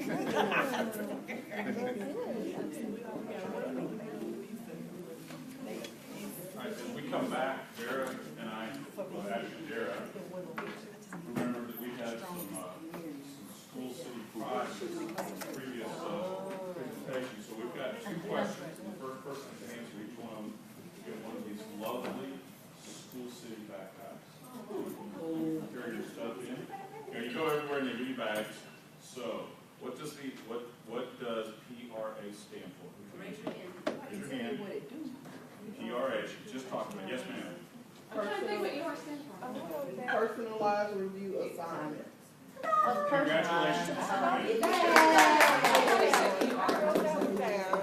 As we come back, Vera and I, well, actually Vera, remember that we had some School City Pride previous presentation. So we've got two questions. The first person to answer each one of them get one of these lovely School City backpacks. Carry your stuff in. You go everywhere in your e-bags. So what does PRA stand for? Raise your hand. Raise your hand. PRA. Just talk about. Yes, ma'am. I'm trying to think what yours stands for. Personalized review assignment. Congratulations.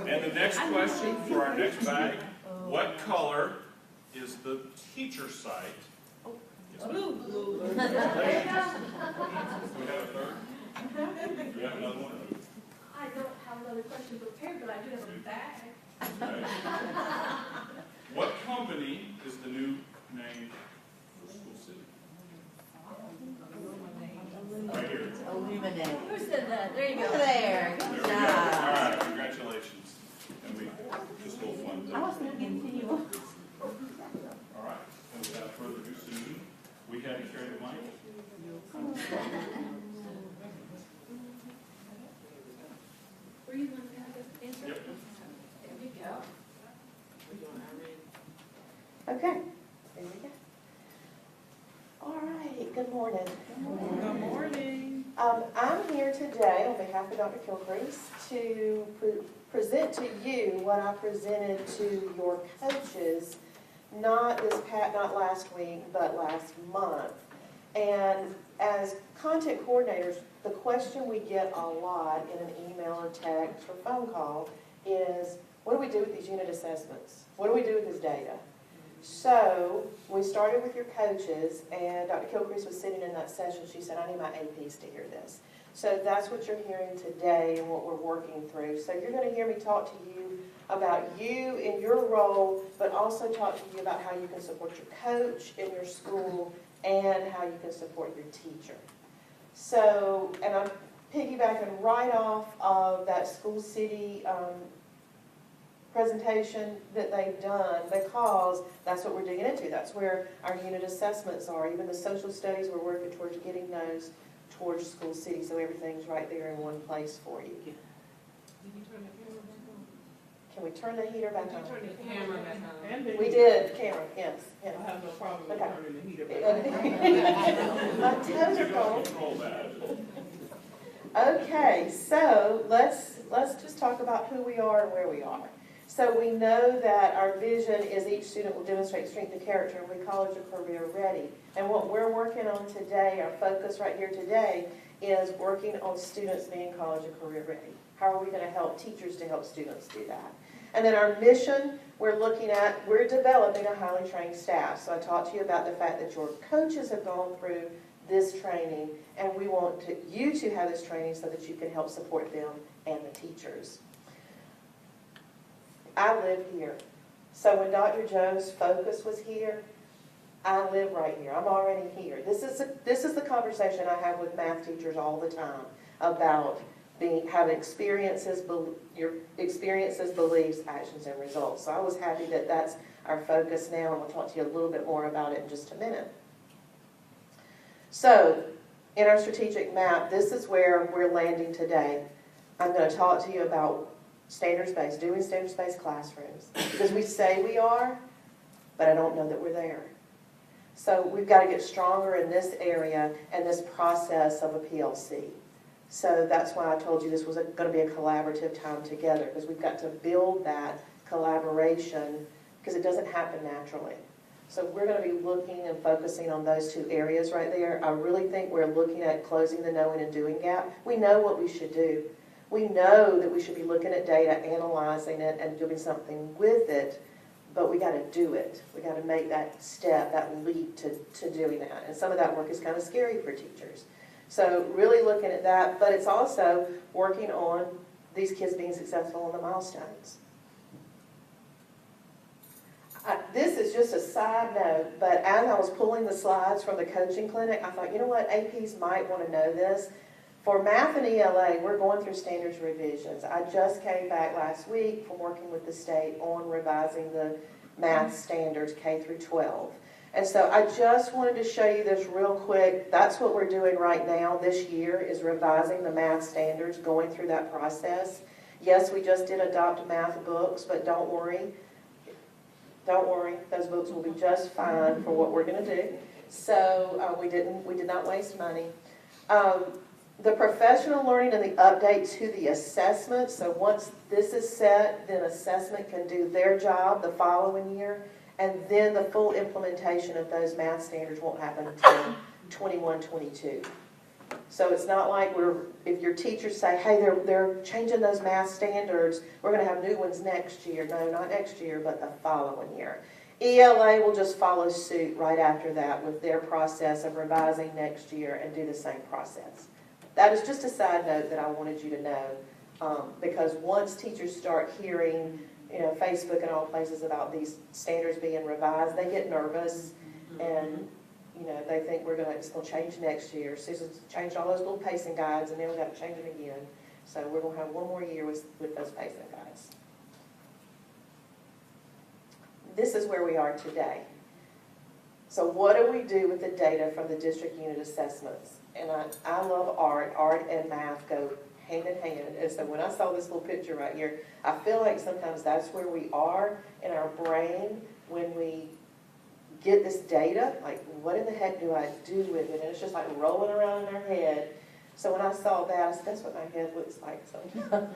And the next question for our next bag, what color is the teacher site? Yes, Blue. do we have a third? Do we have another one? I don't have another question prepared, but I do have a bag. Okay. What company is the new name for School City? Right here. Illuminate. Who said that? There you go. There. There Good we go. All job. right, congratulations. And we just a little fun. I was going to continue. All right. And without further ado, Susan, we had to carry the mic. Were you going to have this answer? Yep. There we go. Okay. There we go. All right. Good morning. Good morning. I'm here today on behalf of Dr. Kilcrease to present to you what I presented to your coaches, not last week, but last month. And as content coordinators, the question we get a lot in an email or text or phone call is, what do we do with these unit assessments? What do we do with this data? So we started with your coaches, and Dr. Kilcrease was sitting in that session. She said, I need my APs to hear this. So that's what you're hearing today and what we're working through. So you're going to hear me talk to you about you in your role, but also talk to you about how you can support your coach in your school and how you can support your teacher. So, and I'm piggybacking right off of that School City presentation that they've done, because that's what we're digging into. That's where our unit assessments are. Even the social studies, we're working towards getting those towards School City, so everything's right there in one place for you. Did you turn the camera back on? Can we turn the heater back Did you on? turn the camera back on? And the We heater. did, camera, yes. I have no problem with Okay. turning the heater back on. My toes are cold. Control that. Okay, so let's just talk about who we are and where we are. So we know that our vision is each student will demonstrate strength of character and be college or career ready. And what we're working on today, our focus right here today, is working on students being college or career ready. How are we going to help teachers to help students do that? And then our mission, we're developing a highly trained staff. So I talked to you about the fact that your coaches have gone through this training, and we want you to have this training so that you can help support them and the teachers. I live here. So when Dr. Jones' focus was here, I live right here. I'm already here. This is the conversation I have with math teachers all the time about having your experiences, beliefs, actions, and results. So I was happy that that's our focus now, and we'll talk to you a little bit more about it in just a minute. So in our strategic map, this is where we're landing today. I'm going to talk to you about standards-based, doing standards-based classrooms. Because we say we are, but I don't know that we're there. So we've got to get stronger in this area and this process of a PLC. So that's why I told you this was going to be a collaborative time together, because we've got to build that collaboration, because it doesn't happen naturally. So we're going to be looking and focusing on those two areas right there. I really think we're looking at closing the knowing and doing gap. We know what we should do. We know that we should be looking at data, analyzing it, and doing something with it, but we got to do it. We got to make that step, that leap to doing that. And some of that work is kind of scary for teachers. So really looking at that, but it's also working on these kids being successful on the milestones. This is just a side note, but as I was pulling the slides from the coaching clinic, I thought, you know what, APs might want to know this. For math and ELA, we're going through standards revisions. I just came back last week from working with the state on revising the math standards K through 12. And so I just wanted to show you this real quick. That's what we're doing right now this year, is revising the math standards, going through that process. Yes, we just did adopt math books, but don't worry. Don't worry, those books will be just fine for what we're going to do. So we did not waste money. The professional learning and the update to the assessment. So once this is set, then assessment can do their job the following year. And then the full implementation of those math standards won't happen until 21-22. So it's not like if your teachers say, hey, they're changing those math standards, we're going to have new ones next year. No, not next year, but the following year. ELA will just follow suit right after that with their process of revising next year and do the same process. That is just a side note that I wanted you to know, because once teachers start hearing, Facebook and all places about these standards being revised, they get nervous, and they think it's going to change next year. Susan's changed all those little pacing guides, and then we've got to change them again. So we're going to have one more year with those pacing guides. This is where we are today. So what do we do with the data from the district unit assessments? And I love art. Art and math go hand in hand. And so when I saw this little picture right here, I feel like sometimes that's where we are in our brain when we get this data. Like, what in the heck do I do with it? And it's just like rolling around in our head. So when I saw that, I said, that's what my head looks like sometimes.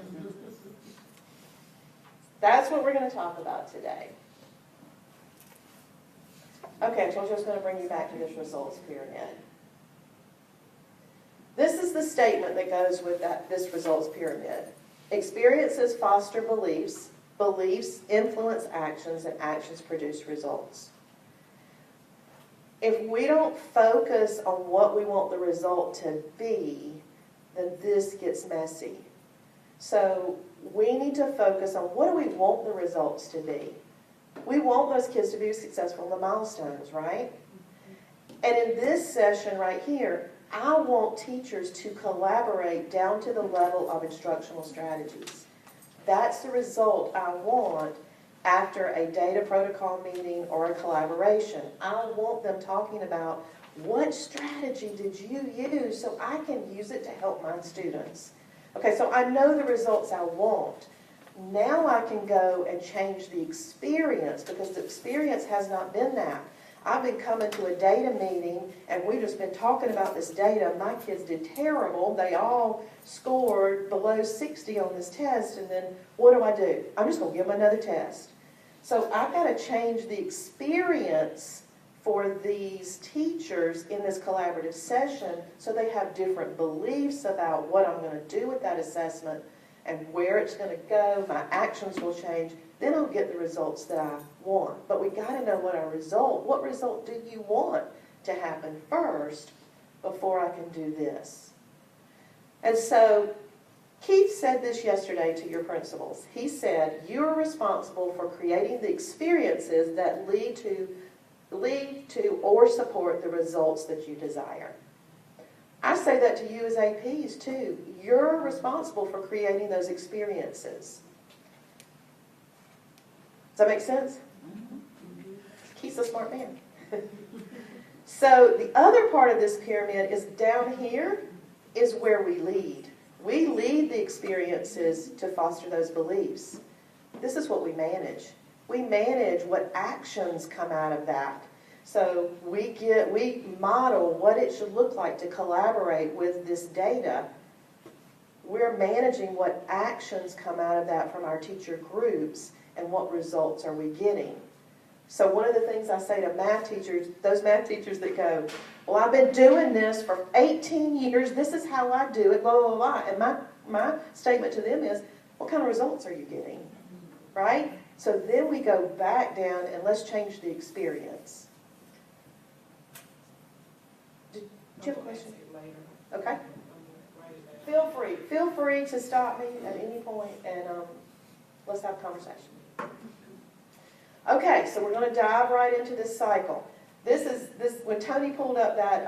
That's what we're going to talk about today. Okay, so I was just going to bring you back to this results pyramid. This is the statement that goes with this results pyramid. Experiences foster beliefs, beliefs influence actions, and actions produce results. If we don't focus on what we want the result to be, then this gets messy. So we need to focus on what do we want the results to be. We want those kids to be successful in the milestones, right? And in this session right here, I want teachers to collaborate down to the level of instructional strategies. That's the result I want after a data protocol meeting or a collaboration. I want them talking about what strategy did you use so I can use it to help my students. Okay, so I know the results I want. Now I can go and change the experience, because the experience has not been that. I've been coming to a data meeting and we've just been talking about this data. My kids did terrible. They all scored below 60 on this test, and then what do? I'm just going to give them another test. So I've got to change the experience for these teachers in this collaborative session so they have different beliefs about what I'm going to do with that assessment and where it's going to go. My actions will change. Then I'll get the results that I want. But we got to know what result do you want to happen first before I can do this? And so Keith said this yesterday to your principals. He said, you are responsible for creating the experiences that lead to or support the results that you desire. I say that to you as APs too. You're responsible for creating those experiences. Does that make sense? Keith's a smart man. So the other part of this pyramid is down here is where we lead. We lead the experiences to foster those beliefs. This is what we manage. We manage what actions come out of that. So we model what it should look like to collaborate with this data. We're managing what actions come out of that from our teacher groups and what results are we getting. So one of the things I say to math teachers, those math teachers that go, well, I've been doing this for 18 years, this is how I do it, blah, blah, blah. And my statement to them is, what kind of results are you getting? Right? So then we go back down and let's change the experience. Did you have a question? Okay. Feel free to stop me at any point and let's have a conversation. Okay, so we're going to dive right into this cycle. when Tony pulled up that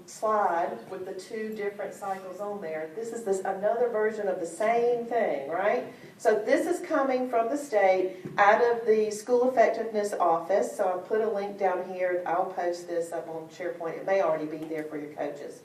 slide with the two different cycles on there, this is another version of the same thing, right? So this is coming from the state out of the school effectiveness office. So I'll put a link down here. I'll post this up on SharePoint. It may already be there for your coaches.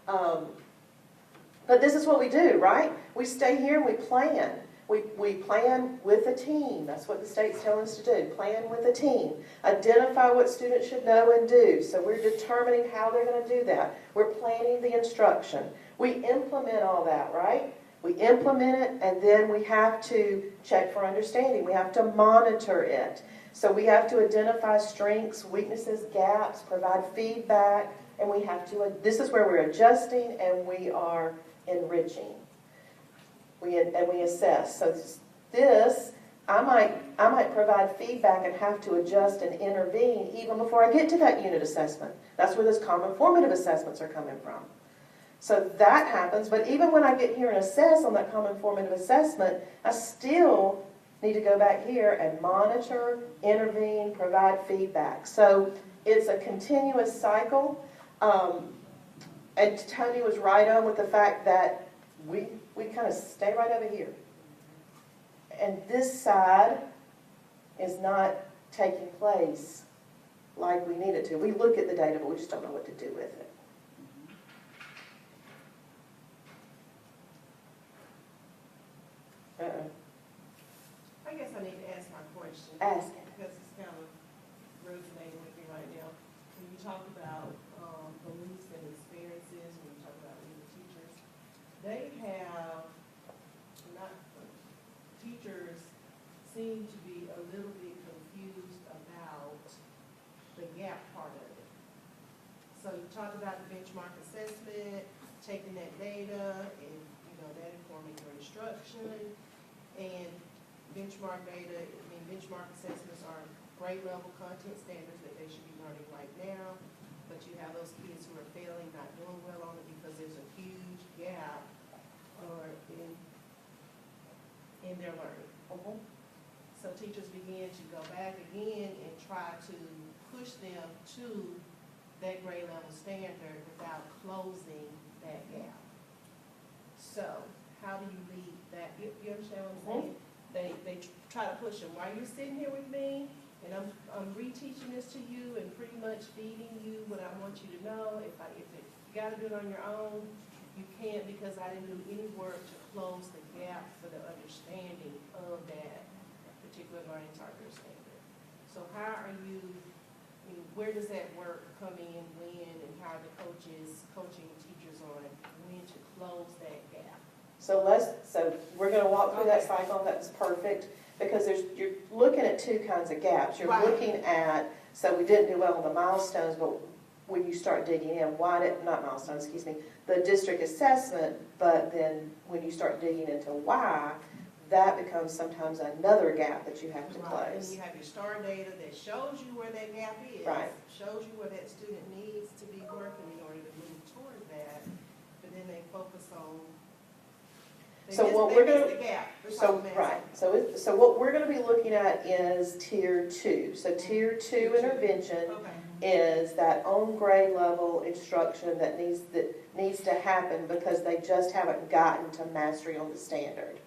But this is what we do, right? We stay here and we plan. We plan with a team. That's what the state's telling us to do. Plan with a team. Identify what students should know and do. So we're determining how they're going to do that. We're planning the instruction. We implement all that, right? We implement it, and then we have to check for understanding. We have to monitor it. So we have to identify strengths, weaknesses, gaps, provide feedback, and we have to, this is where we're adjusting and we are enriching. We assess. So this, I might provide feedback and have to adjust and intervene even before I get to that unit assessment. That's where those common formative assessments are coming from. So that happens, but even when I get here and assess on that common formative assessment, I still need to go back here and monitor, intervene, provide feedback. So it's a continuous cycle. And Tony was right on with the fact that we kind of stay right over here. And this side is not taking place like we need it to. We look at the data, but we just don't know what to do with it. I guess I need to ask my question. Ask it. Because it's kind of resonating with me right now. When you talk about beliefs and experiences, when you talk about leading teachers, they have not, teachers seem to be a little bit confused about the gap part of it. So you talk about the benchmark assessment, taking that data and, that informing your instruction. And benchmark data, benchmark assessments are grade level content standards that they should be learning right now. But you have those kids who are failing, not doing well on it because there's a huge gap in their learning. So teachers begin to go back again and try to push them to that grade level standard without closing that gap. So how do you lead that? You understand what I'm saying? They try to push them. While you're sitting here with me, and I'm reteaching this to you and pretty much feeding you what I want you to know. If you got to do it on your own, you can't because I didn't do any work to close the gap for the understanding of that particular learning target standard. So how are you? Where does that work come in? When and how are the coaches coaching teachers on when to close that gap? So we're going to walk through that cycle. That's perfect because you're looking at two kinds of gaps. You're looking at, so we didn't do well on the milestones, but when you start digging in, the district assessment, but then when you start digging into why, that becomes sometimes another gap that you have to close. And you have your STAR data that shows you where that gap is, shows you where that student needs to be working in order to move toward that, but then they focus on So what we're going to be looking at is Tier 2. So Tier 2 intervention is that on grade level instruction that needs to happen because they just haven't gotten to mastery on the standard.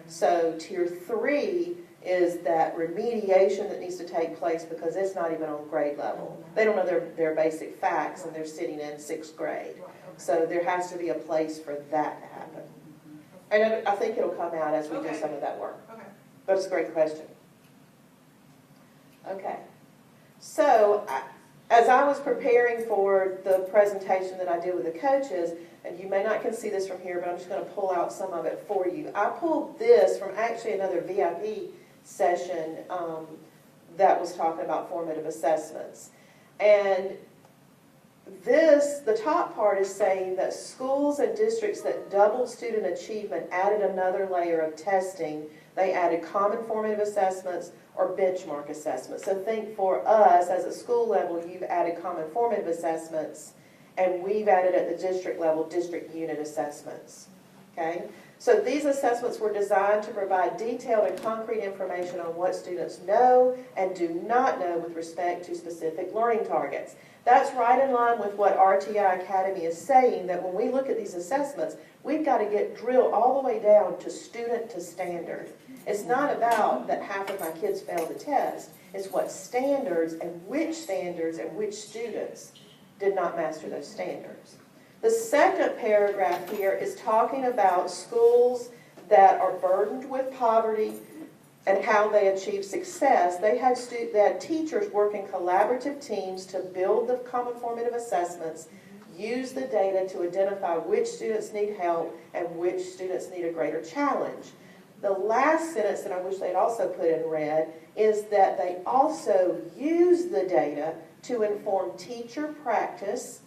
So Tier 3 is that remediation that needs to take place because it's not even on grade level. They don't know their basic facts and they're sitting in 6th grade. So there has to be a place for that to happen. And I think it'll come out as we do some of that work. But it's a great question. Okay. So as I was preparing for the presentation that I did with the coaches, and you may not can see this from here, but I'm just going to pull out some of it for you. I pulled this from actually another VIP session that was talking about formative assessments. And the top part is saying that schools and districts that doubled student achievement added another layer of testing. They added common formative assessments or benchmark assessments. So think for us, as a school level, you've added common formative assessments, and we've added at the district level, district unit assessments. Okay? So these assessments were designed to provide detailed and concrete information on what students know and do not know with respect to specific learning targets. That's right in line with what RTI Academy is saying, that when we look at these assessments, we've got to get drilled all the way down to student to standard. It's not about that half of my kids failed the test. It's what standards and which students did not master those standards. The second paragraph here is talking about schools that are burdened with poverty and how they achieve success. They had teachers work in collaborative teams to build the common formative assessments, use the data to identify which students need help and which students need a greater challenge. The last sentence that I wish they'd also put in red is that they also use the data to inform teacher practice,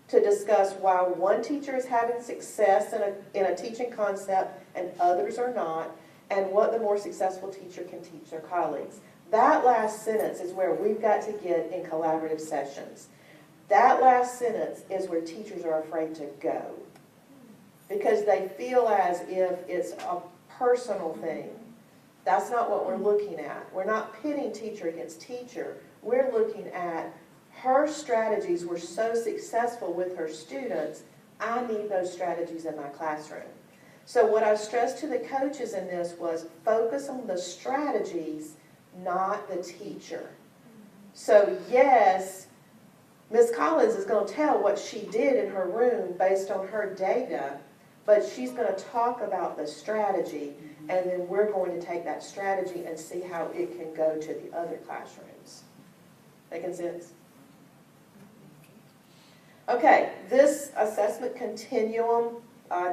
to discuss why one teacher is having success in a teaching concept and others are not, and what the more successful teacher can teach their colleagues. That last sentence is where we've got to get in collaborative sessions. That last sentence is where teachers are afraid to go, because they feel as if it's a personal thing. That's not what we're looking at. We're not pitting teacher against teacher. We're looking at her strategies were so successful with her students, I need those strategies in my classroom. So what I stressed to the coaches in this was focus on the strategies, not the teacher. So yes, Ms. Collins is going to tell what she did in her room based on her data, but she's going to talk about the strategy, and then we're going to take that strategy and see how it can go to the other classrooms. Making sense? Okay, this assessment continuum,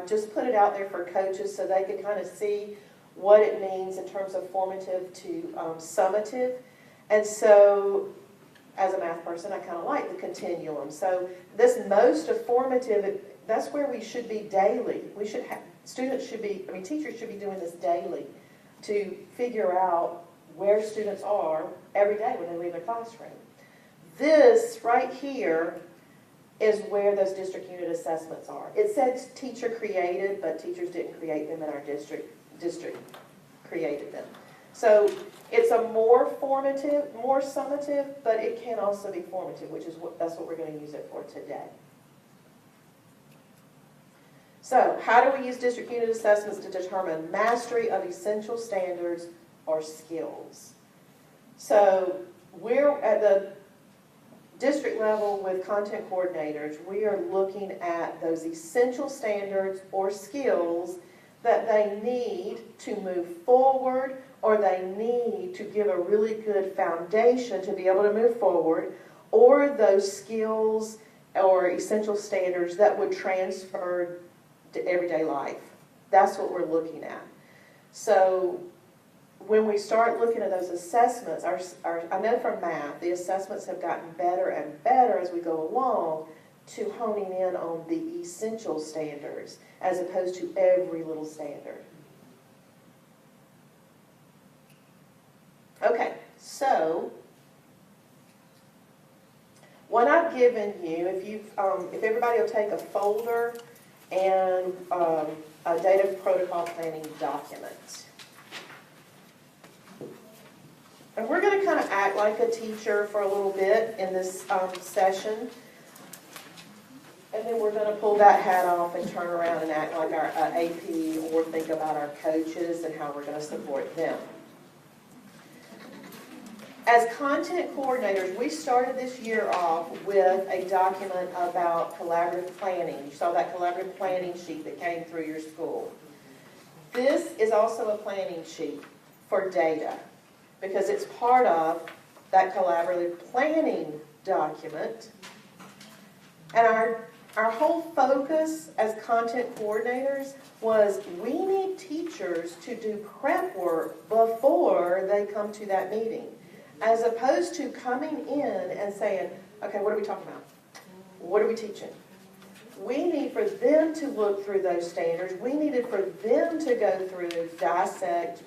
just put it out there for coaches so they can kind of see what it means in terms of formative to summative. And so, as a math person, I kind of like the continuum. So this most of formative, that's where we should be daily. We should have, teachers should be doing this daily to figure out where students are every day when they leave their classroom. This right here is where those district unit assessments are. It says teacher created, but teachers didn't create them in our district. District created them. So it's a more formative, more summative, but it can also be formative, that's what we're going to use it for today. So how do we use district unit assessments to determine mastery of essential standards or skills? So we're at the district level with content coordinators, we are looking at those essential standards or skills that they need to move forward, or they need to give a really good foundation to be able to move forward, or those skills or essential standards that would transfer to everyday life. That's what we're looking at. So when we start looking at those assessments, I know from math, the assessments have gotten better and better as we go along to honing in on the essential standards as opposed to every little standard. Okay, so what I've given you, if everybody will take a folder and a data protocol planning document. And we're going to kind of act like a teacher for a little bit in this session. And then we're going to pull that hat off and turn around and act like our AP, or think about our coaches and how we're going to support them. As content coordinators, we started this year off with a document about collaborative planning. You saw that collaborative planning sheet that came through your school. This is also a planning sheet for data, because it's part of that collaborative planning document. And our whole focus as content coordinators was we need teachers to do prep work before they come to that meeting, as opposed to coming in and saying, okay, what are we talking about? What are we teaching? We need for them to look through those standards. We needed for them to go through, dissect,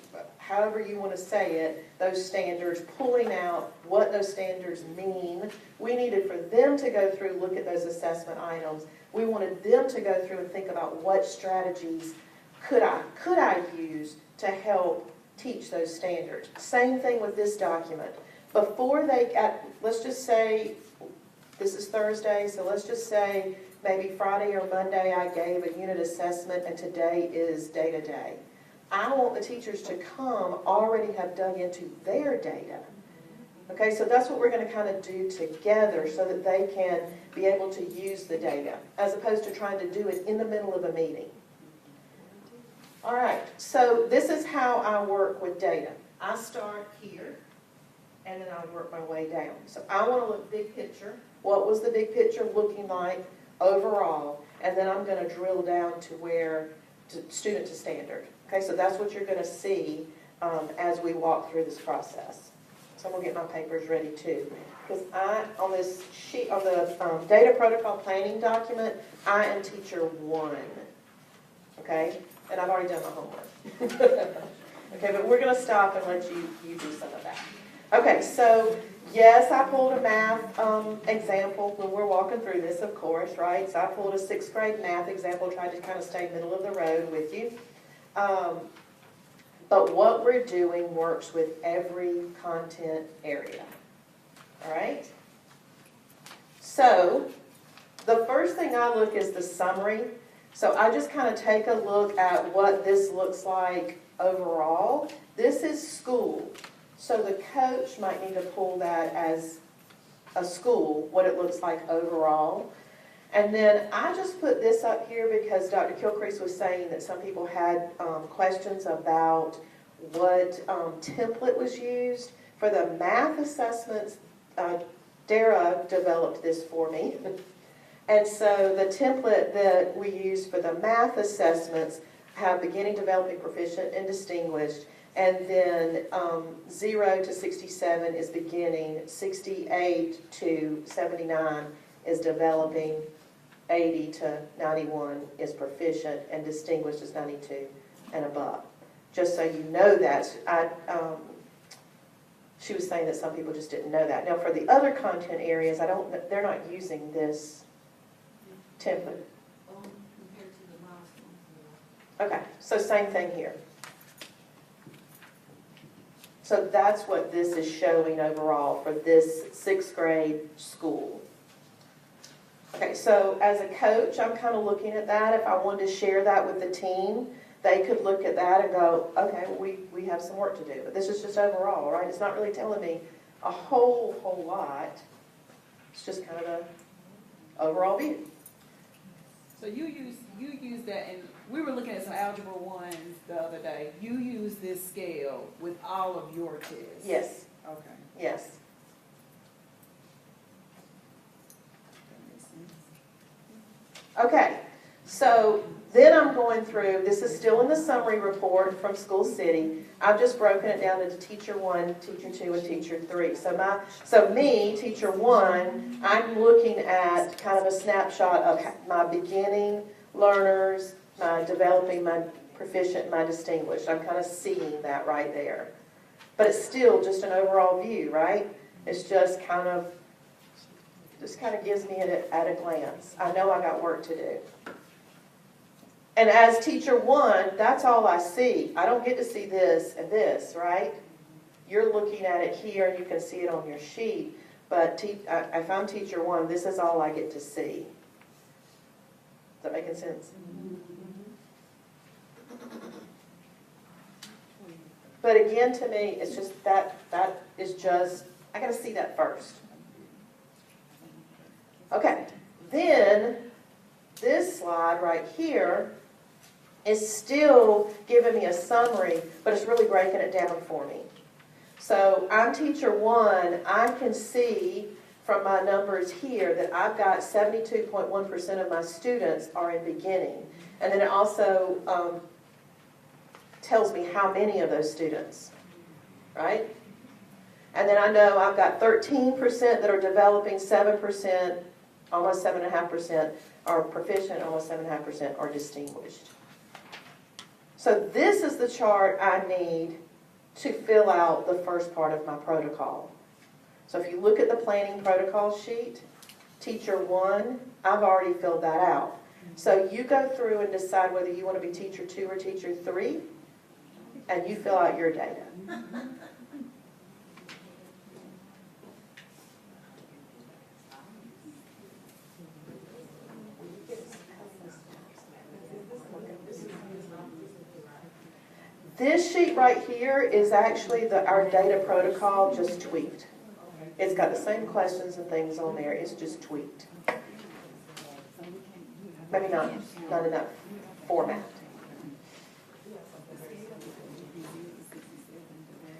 however you want to say it, those standards, pulling out what those standards mean. We needed for them to go through, look at those assessment items. We wanted them to go through and think about what strategies could I use to help teach those standards. Same thing with this document. Before let's just say, this is Thursday, so let's just say maybe Friday or Monday I gave a unit assessment and today is day-to-day. I want the teachers to come already have dug into their data. Okay, so that's what we're going to kind of do together so that they can be able to use the data as opposed to trying to do it in the middle of a meeting. All right, so this is how I work with data. I start here and then I work my way down. So I want to look big picture. What was the big picture looking like overall? And then I'm going to drill down to student to standard. Okay, so that's what you're going to see as we walk through this process. So I'm going to get my papers ready too. Because on this sheet, on the data protocol planning document, I am teacher 1. Okay, and I've already done my homework. Okay, but we're going to stop and let you do some of that. Okay, so yes, I pulled a math example when we're walking through this, of course, right? So I pulled a 6th grade math example, tried to kind of stay middle of the road with you. But what we're doing works with every content area. All right? So the first thing I look is the summary. So I just kind of take a look at what this looks like overall. This is school. So the coach might need to pull that as a school, what it looks like overall. And then I just put this up here because Dr. Kilcrease was saying that some people had questions about what template was used. For the math assessments, Dara developed this for me. And so the template that we use for the math assessments have beginning, developing, proficient, and distinguished. And then 0 to 67 is beginning, 68 to 79 is developing, 80 to 91 is proficient, and distinguished is 92 and above. Just so you know that. She was saying that some people just didn't know that. Now for the other content areas, they're not using this template. Compared to the milestones. Okay, so same thing here. So that's what this is showing overall for this 6th grade school. Okay, so as a coach, I'm kind of looking at that. If I wanted to share that with the team, they could look at that and go, okay, we have some work to do. But this is just overall, right? It's not really telling me a whole lot. It's just kind of an overall view. So you use that, and we were looking at some Algebra 1s the other day. You use this scale with all of your tests? Yes. Okay. Yes. That makes sense. Okay, so then I'm going through, this is still in the summary report from School City. I've just broken it down into teacher 1, teacher 2, and teacher 3. So me, teacher 1, I'm looking at kind of a snapshot of my beginning learners, my developing, my proficient, my distinguished. I'm kind of seeing that right there. But it's still just an overall view, right? It's just kind of gives me it at a glance. I know I got work to do. And as teacher 1, that's all I see. I don't get to see this and this, right? You're looking at it here and you can see it on your sheet. But if I'm teacher 1, this is all I get to see. Is that making sense? But again, to me, it's just that is just, I got to see that first. Okay, then this slide right here is still giving me a summary, but it's really breaking it down for me. So I'm teacher 1, I can see from my numbers here that I've got 72.1% of my students are in beginning. And then it also tells me how many of those students, right? And then I know I've got 13% that are developing, 7%, almost 7.5% are proficient, almost 7.5% are distinguished. So this is the chart I need to fill out the first part of my protocol. So if you look at the planning protocol sheet, teacher 1, I've already filled that out. So you go through and decide whether you want to be teacher 2 or teacher 3, and you fill out your data. This sheet right here is actually our data protocol just tweaked. It's got the same questions and things on there, it's just tweaked. Maybe not in that format.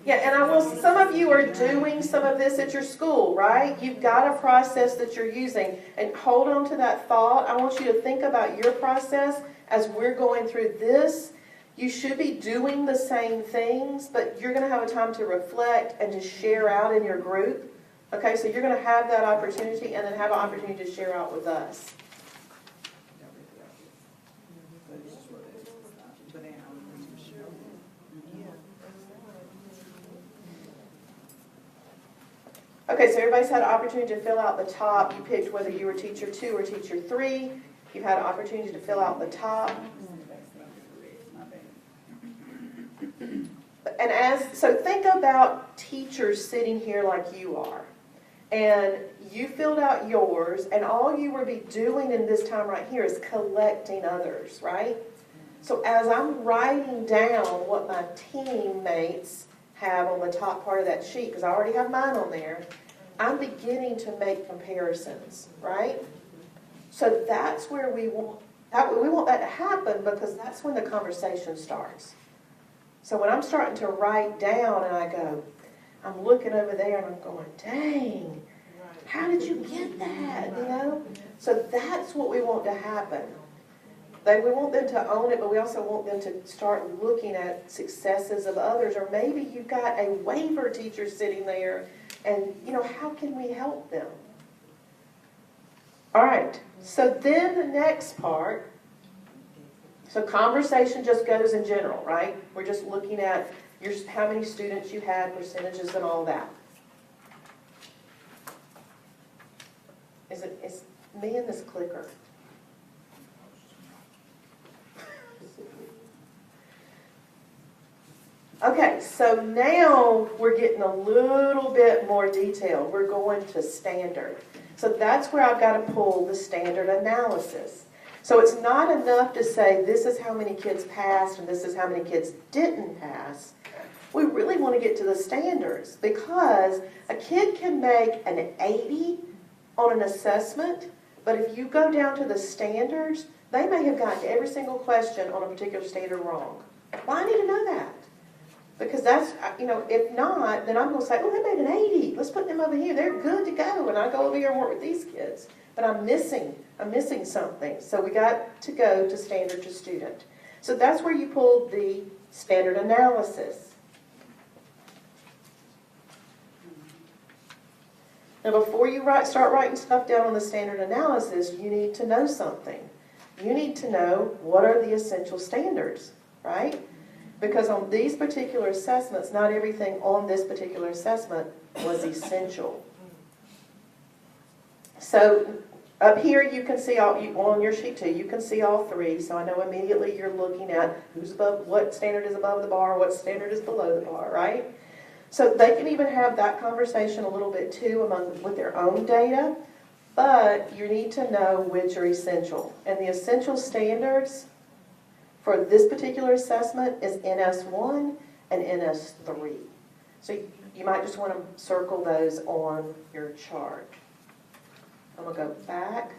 Yeah, and I will, some of you are doing some of this at your school, right? You've got a process that you're using. And hold on to that thought. I want you to think about your process as we're going through this. You should be doing the same things, but you're going to have a time to reflect and to share out in your group. Okay, so you're going to have that opportunity and then have an opportunity to share out with us. Okay, so everybody's had an opportunity to fill out the top. You picked whether you were teacher 2 or teacher 3. You've had an opportunity to fill out the top. So think about teachers sitting here like you are. And you filled out yours, and all you will be doing in this time right here is collecting others, right? So as I'm writing down what my teammates have on the top part of that sheet, because I already have mine on there, I'm beginning to make comparisons, right? So that's where we want that to happen, because that's when the conversation starts. So when I'm starting to write down and I go, I'm looking over there and I'm going, dang, how did you get that, you know? So that's what we want to happen. We want them to own it, but we also want them to start looking at successes of others. Or maybe you've got a waiver teacher sitting there and, you know, how can we help them? All right, so then the next part, so conversation just goes in general, right? We're just looking at how many students you had, percentages, and all that. It's me and this clicker. Okay, so now we're getting a little bit more detail. We're going to standard. So that's where I've got to pull the standard analysis. So it's not enough to say this is how many kids passed and this is how many kids didn't pass. We really want to get to the standards, because a kid can make an 80 on an assessment, but if you go down to the standards, they may have gotten every single question on a particular standard wrong. Well, I need to know that. Because that's, you know, if not, then I'm going to say, oh, they made an 80. Let's put them over here. They're good to go. And I go over here and work with these kids. But I'm missing something. So we got to go to standard to student. So that's where you pull the standard analysis. Now, before you start writing stuff down on the standard analysis, you need to know something. You need to know what are the essential standards, right? Because on these particular assessments, not everything on this particular assessment was essential. So up here you can see on your sheet 2, you can see all 3. So I know immediately you're looking at who's above, what standard is above the bar, what standard is below the bar, right? So they can even have that conversation a little bit too with their own data, but you need to know which are essential. And the essential standards for this particular assessment is NS1 and NS3. So you might just want to circle those on your chart. I'm going to go back.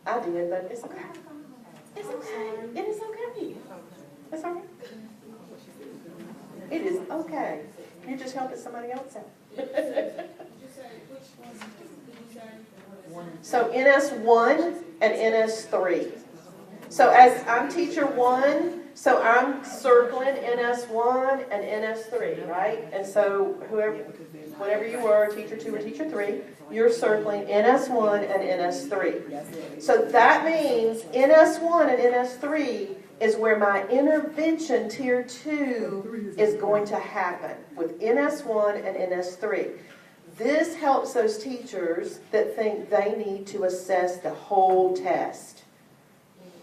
I did, but it's okay. It's okay. It is okay. It's all right. It is okay. You're just helping somebody else out. So NS1 and NS3. So as I'm teacher 1, so I'm circling NS1 and NS3, right? And so whoever, whatever you were, teacher 2 or teacher 3, you're circling NS1 and NS3. So that means NS1 and NS3 is where my intervention tier 2 is going to happen with NS1 and NS3. This helps those teachers that think they need to assess the whole test.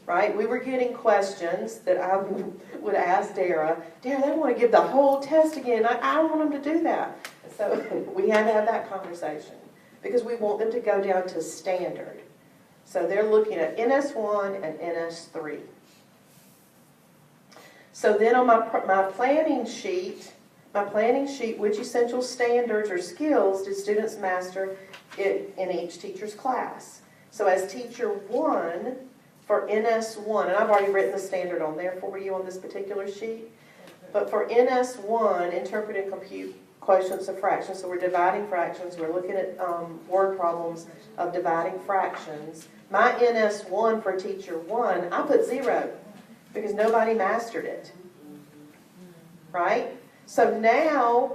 Right? We were getting questions that I would ask Dara, they want to give the whole test again. I don't want them to do that. So we had to have that conversation because we want them to go down to standard. So they're looking at NS1 and NS3. So then on my planning sheet, which essential standards or skills did students master in each teacher's class? So as teacher 1, for NS1, and I've already written the standard on there for you on this particular sheet, but for NS1, interpret and compute quotients of fractions, so we're dividing fractions, we're looking at word problems of dividing fractions. My NS1 for teacher 1, I put 0 because nobody mastered it, right? So now,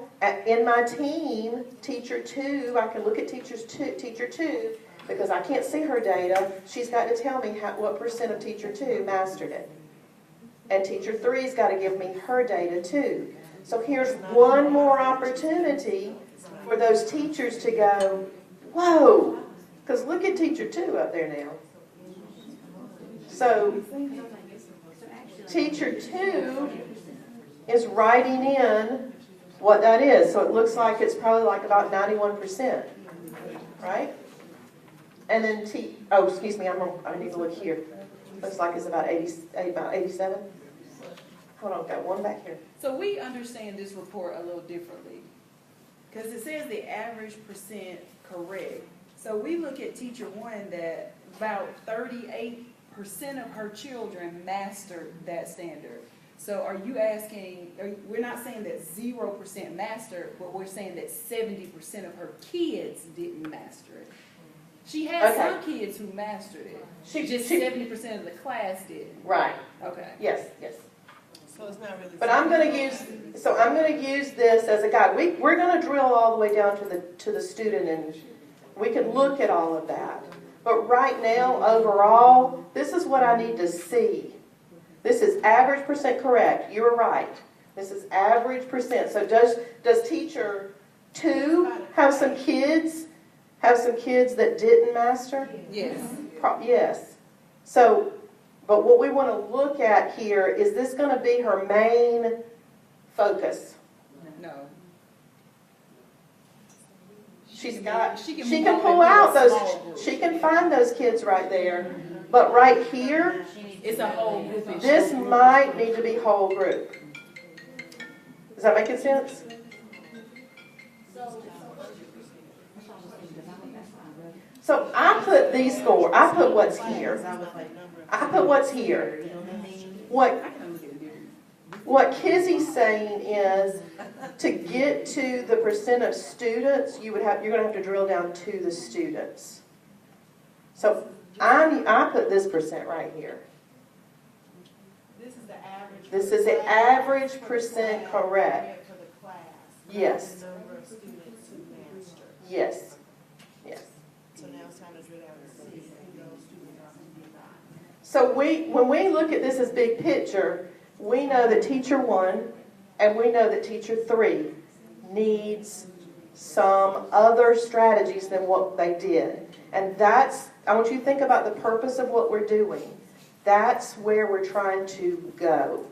in my team, teacher 2, I can look at teacher 2, because I can't see her data, she's got to tell me what percent of teacher 2 mastered it. And teacher 3's got to give me her data too. So here's one more opportunity for those teachers to go, whoa, because look at teacher 2 up there now. So teacher 2 is writing in what that is. So it looks like it's probably like about 91%, right? And then excuse me, I need to look here. Looks like it's about 87. Hold on, got one back here. So we understand this report a little differently because it says the average percent correct. So we look at teacher 1 that about 38% of her children mastered that standard. So are you asking, we're not saying that 0% mastered, but we're saying that 70% of her kids didn't master it. She has some kids who mastered it. Just 70% of the class did. Right. Okay. Yes. So it's not really. But I'm going to use this as a guide. We're going to drill all the way down to the student, and we can look at all of that. But right now, overall, this is what I need to see. This is average percent correct. You were right. This is average percent. So does teacher 2 have some kids that didn't master? Yes. Yes. So, but what we want to look at here, is this going to be her main focus? No. She can pull out those, she can find those kids right there. But right here, It's a whole group issue. this might need to be whole group. Does that make sense? So I put these scores. I put what's here. I put what's here. What Kizzy's saying is, to get to the percent of students, you're going to have to drill down to the students. So I put this percent right here. This is the average. This is the average percent correct. For the class. Yes. The number of students who master. Yes. Yes. So now it's time to drill down and see who those students are who did not. So when we look at this as big picture, we know that teacher 1 and we know that teacher 3 needs some other strategies than what they did. And I want you to think about the purpose of what we're doing. That's where we're trying to go.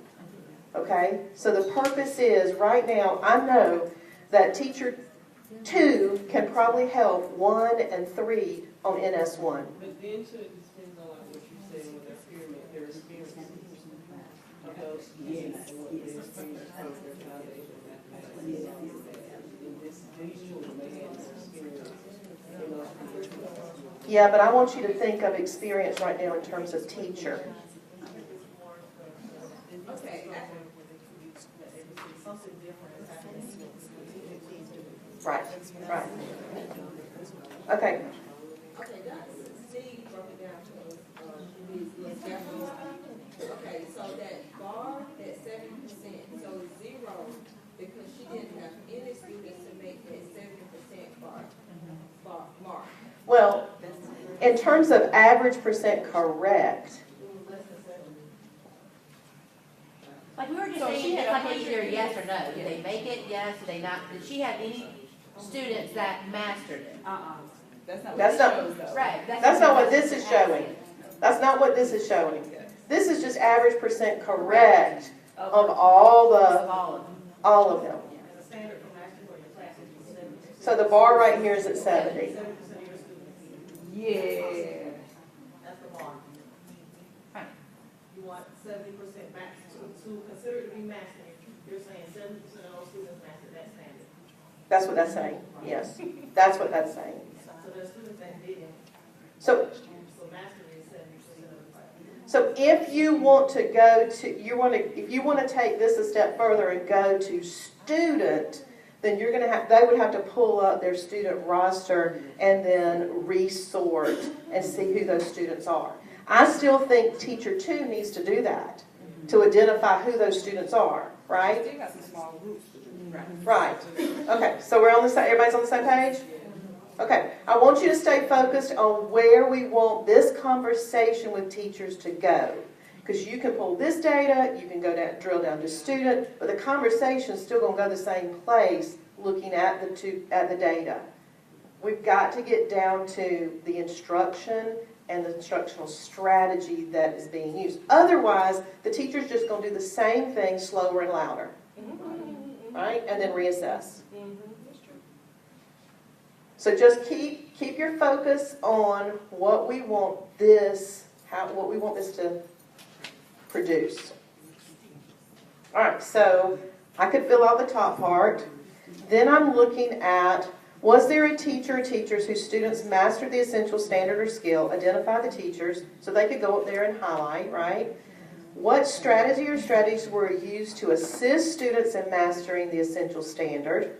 Okay? So the purpose is, right now, I know that teacher 2 can probably help 1 and 3 on NS1. But then too, it depends on like what you said with their pyramid, their experience of those kids, what their experience of their foundation. And these children may have this experience in those particular. Yeah, but I want you to think of experience right now in terms of teacher. Okay. Right, right. Okay. Okay, Steve broke it down to us, the examples. Okay, so that bar, that 7%, so 0, because she didn't have any students to make that 70% Well, in terms of average percent correct, Like we were just So she saying, had it's like 100 either yes or no. Did they make it? Yes. Did they not? Did she have any students that mastered it? That's not what That's it not- shows though. Right. that's not what this is showing. That's not what this is showing. This is just average percent correct of Of all all of them. them. The standard for master for your class is 70%. So the bar right here is at 70. 70% of your students. Yeah. That's the bar. Right. You want 70% max to consider it to be mastering. You're saying 70% of those students master that standard. That's what that's saying, yes. That's what that's saying. So there's students that didn't. So, So mastery is 70% of the class. so if you want to go to, if you want to take this a step further and go to student, then you're going to have, they would have to pull up their student roster and then resort and see who those students are. I still think teacher 2 needs to do that, to identify who those students are, right? Still got some small groups. Right. Okay, so we're on the same, everybody's on the same page? Okay, I want you to stay focused on where we want this conversation with teachers to go. Because you can pull this data, you can go down, drill down to student, but the conversation's still going to go the same place looking at the data. We've got to get down to the instruction and the instructional strategy that is being used. Otherwise, the teacher's just going to do the same thing slower and louder, right? And then reassess. So just keep your focus on what we want this, what we want this to produce. All right, so I could fill out the top part. Then I'm looking at, was there a teacher or teachers whose students mastered the essential standard or skill? Identify the teachers, so they could go up there and highlight, right? What strategy or strategies were used to assist students in mastering the essential standard?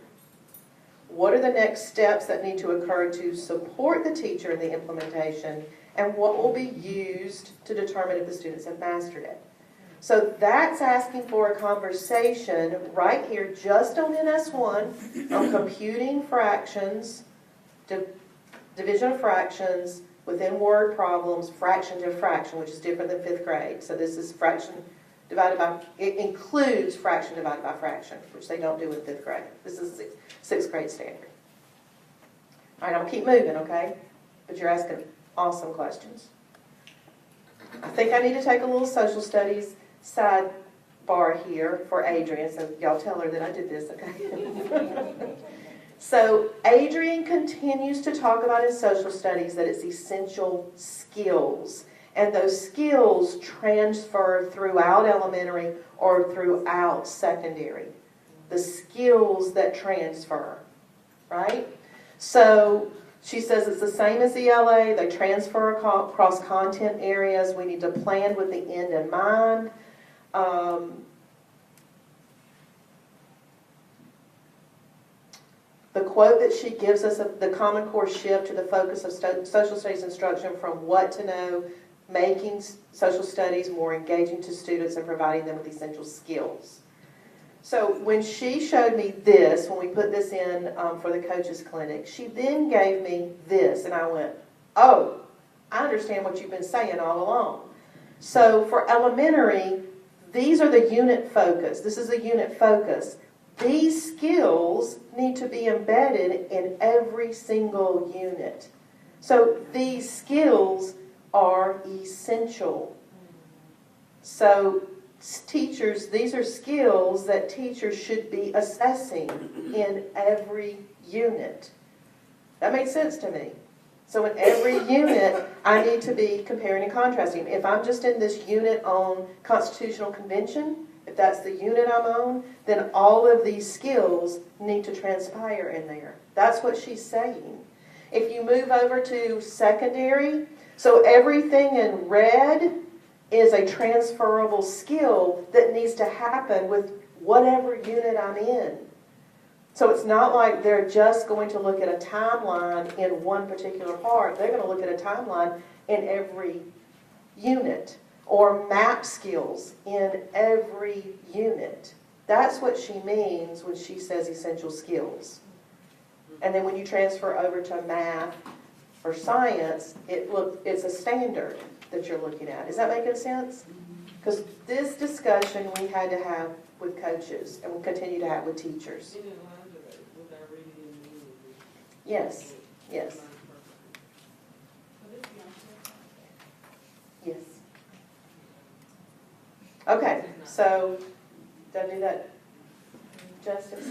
What are the next steps that need to occur to support the teacher in the implementation? And what will be used to determine if the students have mastered it? So that's asking for a conversation right here just on NS1 on computing fractions, division of fractions, within word problems, fraction to fraction, which is different than 5th grade. So this is fraction divided by, it includes fraction divided by fraction, which they don't do in 5th grade. This is 6th grade standard. All right, I'll keep moving, okay? But you're asking awesome questions. I think I need to take a little social studies sidebar here for Adrian, so y'all tell her that I did this, okay? So Adrian continues to talk about in social studies that it's essential skills. And those skills transfer throughout elementary or throughout secondary. The skills that transfer, right? So she says it's the same as ELA. They transfer across content areas. We need to plan with the end in mind. The quote that she gives us of the Common Core shift to the focus of social studies instruction from what to know, making social studies more engaging to students and providing them with essential skills. So when she showed me this, when we put this in for the coaches clinic, she then gave me this, and I went, oh, I understand what you've been saying all along. So for elementary, these are the unit focus. This is the unit focus. These skills need to be embedded in every single unit. So these skills are essential. So teachers, these are skills that teachers should be assessing in every unit. That makes sense to me. So in every unit, I need to be comparing and contrasting. If I'm just in this unit on Constitutional Convention, if that's the unit I'm on, then all of these skills need to transpire in there. That's what she's saying. If you move over to secondary, so everything in red is a transferable skill that needs to happen with whatever unit I'm in. So it's not like they're just going to look at a timeline in one particular part. They're going to look at a timeline in every unit, or map skills in every unit. That's what she means when she says essential skills. And then when you transfer over to math, For science, it's a standard that you're looking at. Is that making sense? Because this discussion we had to have with coaches, and we'll continue to have with teachers. It aligns with our reading and reading. Yes, yes, yes. Okay, so, did I do that justice?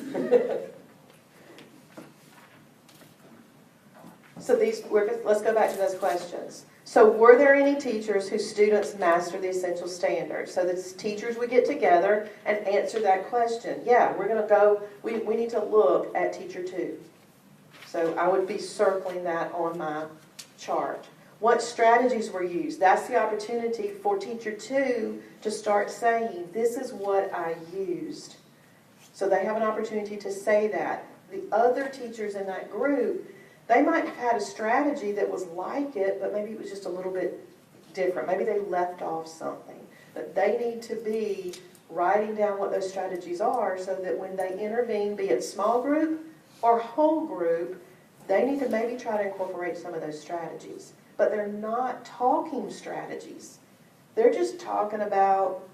So let's go back to those questions. So were there any teachers whose students mastered the essential standards? So the teachers would get together and answer that question. Yeah, we're going to go, we need to look at teacher 2. So I would be circling that on my chart. What strategies were used? That's the opportunity for teacher 2 to start saying, this is what I used. So they have an opportunity to say that. The other teachers in that group, they might have had a strategy that was like it, but maybe it was just a little bit different. Maybe they left off something. But they need to be writing down what those strategies are so that when they intervene, be it small group or whole group, they need to maybe try to incorporate some of those strategies. But they're not talking strategies. They're just talking about,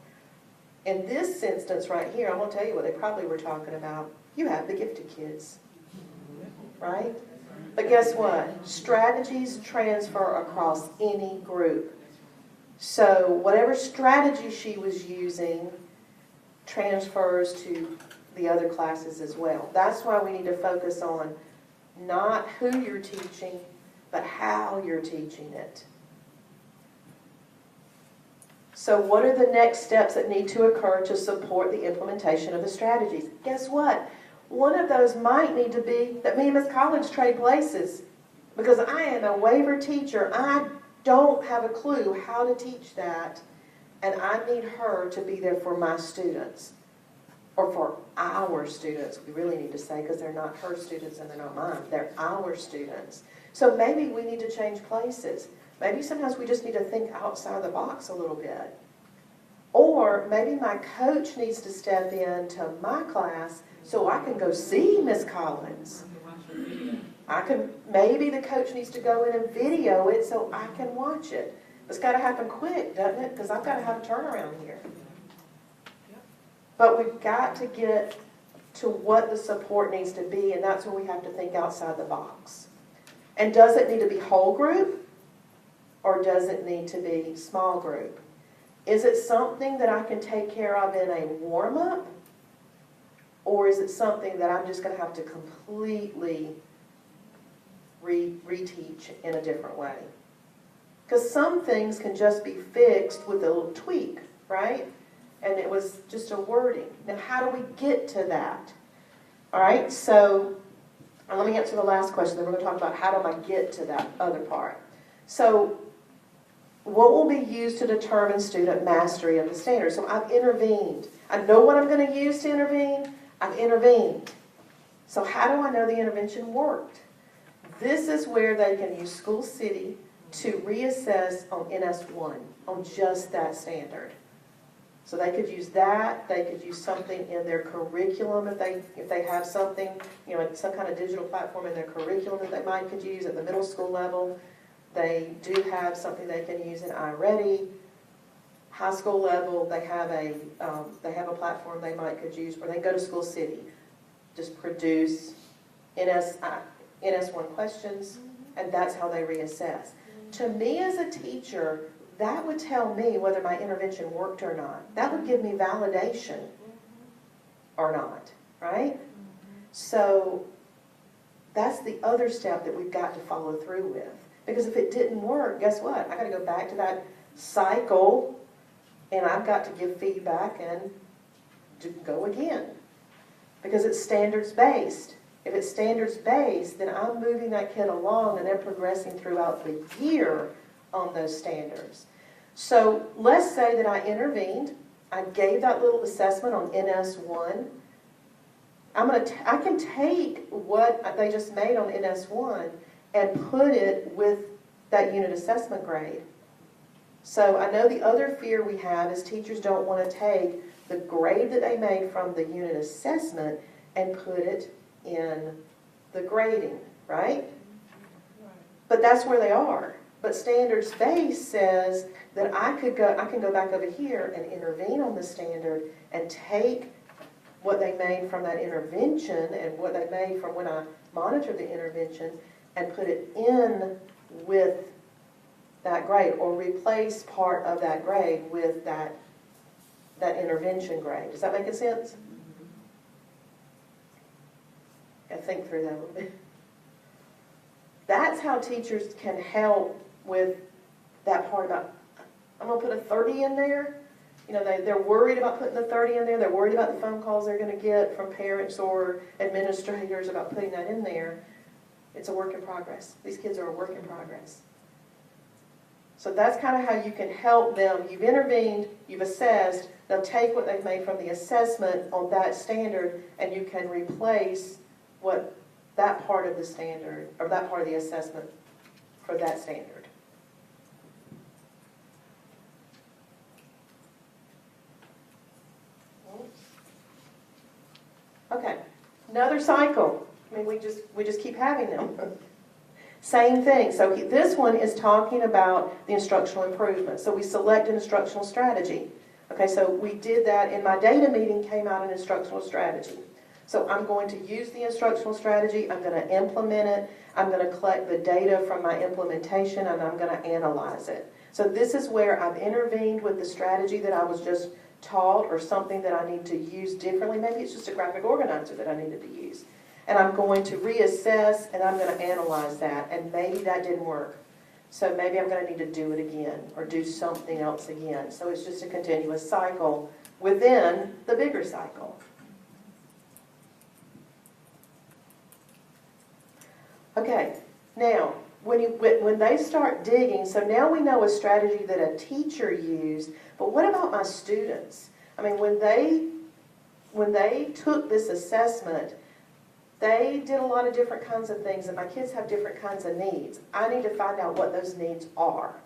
in this instance right here, I'm going to tell you what they probably were talking about. You have the gifted kids, right? But guess what? Strategies transfer across any group. So whatever strategy she was using transfers to the other classes as well. That's why we need to focus on not who you're teaching, but how you're teaching it. So what are the next steps that need to occur to support the implementation of the strategies? Guess what? One of those might need to be that me and Ms. Collins trade places, because I am a waiver teacher. I don't have a clue how to teach that, and I need her to be there for my students, or for our students, we really need to say, because they're not her students and they're not mine. They're our students. So maybe we need to change places. Maybe sometimes we just need to think outside the box a little bit. Or maybe my coach needs to step into my class so I can go see Miss Collins. Maybe the coach needs to go in and video it so I can watch it. It's got to happen quick, doesn't it? Because I've got to have a turnaround here. But we've got to get to what the support needs to be, and that's when we have to think outside the box. And does it need to be whole group, or does it need to be small group? Is it something that I can take care of in a warm-up, or is it something that I'm just going to have to completely reteach in a different way? Because some things can just be fixed with a little tweak, right? And it was just a wording. Now, how do we get to that? All right, so let me answer the last question, then we're going to talk about how do I get to that other part. So, what will be used to determine student mastery of the standards? So I've intervened. I know what I'm going to use to intervene. I've intervened. So how do I know the intervention worked? This is where they can use School City to reassess on NS1, on just that standard. So they could use that. They could use something in their curriculum if they have something, some kind of digital platform in their curriculum that they might could use at the middle school level. They do have something they can use in iReady. High school level, they have a platform they might could use, or they go to School City, just produce NS1 questions, and that's how they reassess. To me as a teacher, that would tell me whether my intervention worked or not. That would give me validation or not, right? So that's the other step that we've got to follow through with. Because if it didn't work, guess what? I've got to go back to that cycle, and I've got to give feedback and go again. Because it's standards-based. If it's standards-based, then I'm moving that kid along and they're progressing throughout the year on those standards. So let's say that I intervened. I gave that little assessment on NS1. I can take what they just made on NS1 and put it with that unit assessment grade. So I know the other fear we have is teachers don't want to take the grade that they made from the unit assessment and put it in the grading, right? But that's where they are. But standards-based says that I can go back over here and intervene on the standard and take what they made from that intervention and what they made from when I monitored the intervention and put it in with that grade, or replace part of that grade with that intervention grade. Does that make sense? I think through that a little bit. That's how teachers can help with that part about, I'm going to put a 30 in there. You know, they're worried about putting the 30 in there. They're worried about the phone calls they're going to get from parents or administrators about putting that in there. It's a work in progress. These kids are a work in progress. So that's kind of how you can help them. You've intervened, you've assessed, now take what they've made from the assessment on that standard and you can replace what that part of the standard, or that part of the assessment for that standard. Okay, another cycle. I mean, we just keep having them. Same thing. So this one is talking about the instructional improvement. So we select an instructional strategy. Okay, so we did that in my data meeting, came out an instructional strategy. So I'm going to use the instructional strategy, I'm going to implement it, I'm going to collect the data from my implementation, and I'm going to analyze it. So this is where I've intervened with the strategy that I was just taught, or something that I need to use differently. Maybe it's just a graphic organizer that I needed to use. And I'm going to reassess and I'm going to analyze that, and maybe that didn't work. So maybe I'm going to need to do it again or do something else again. So it's just a continuous cycle within the bigger cycle. Okay, now when they start digging, so now we know a strategy that a teacher used, but what about my students? I mean, when they took this assessment, they did a lot of different kinds of things, and my kids have different kinds of needs. I need to find out what those needs are.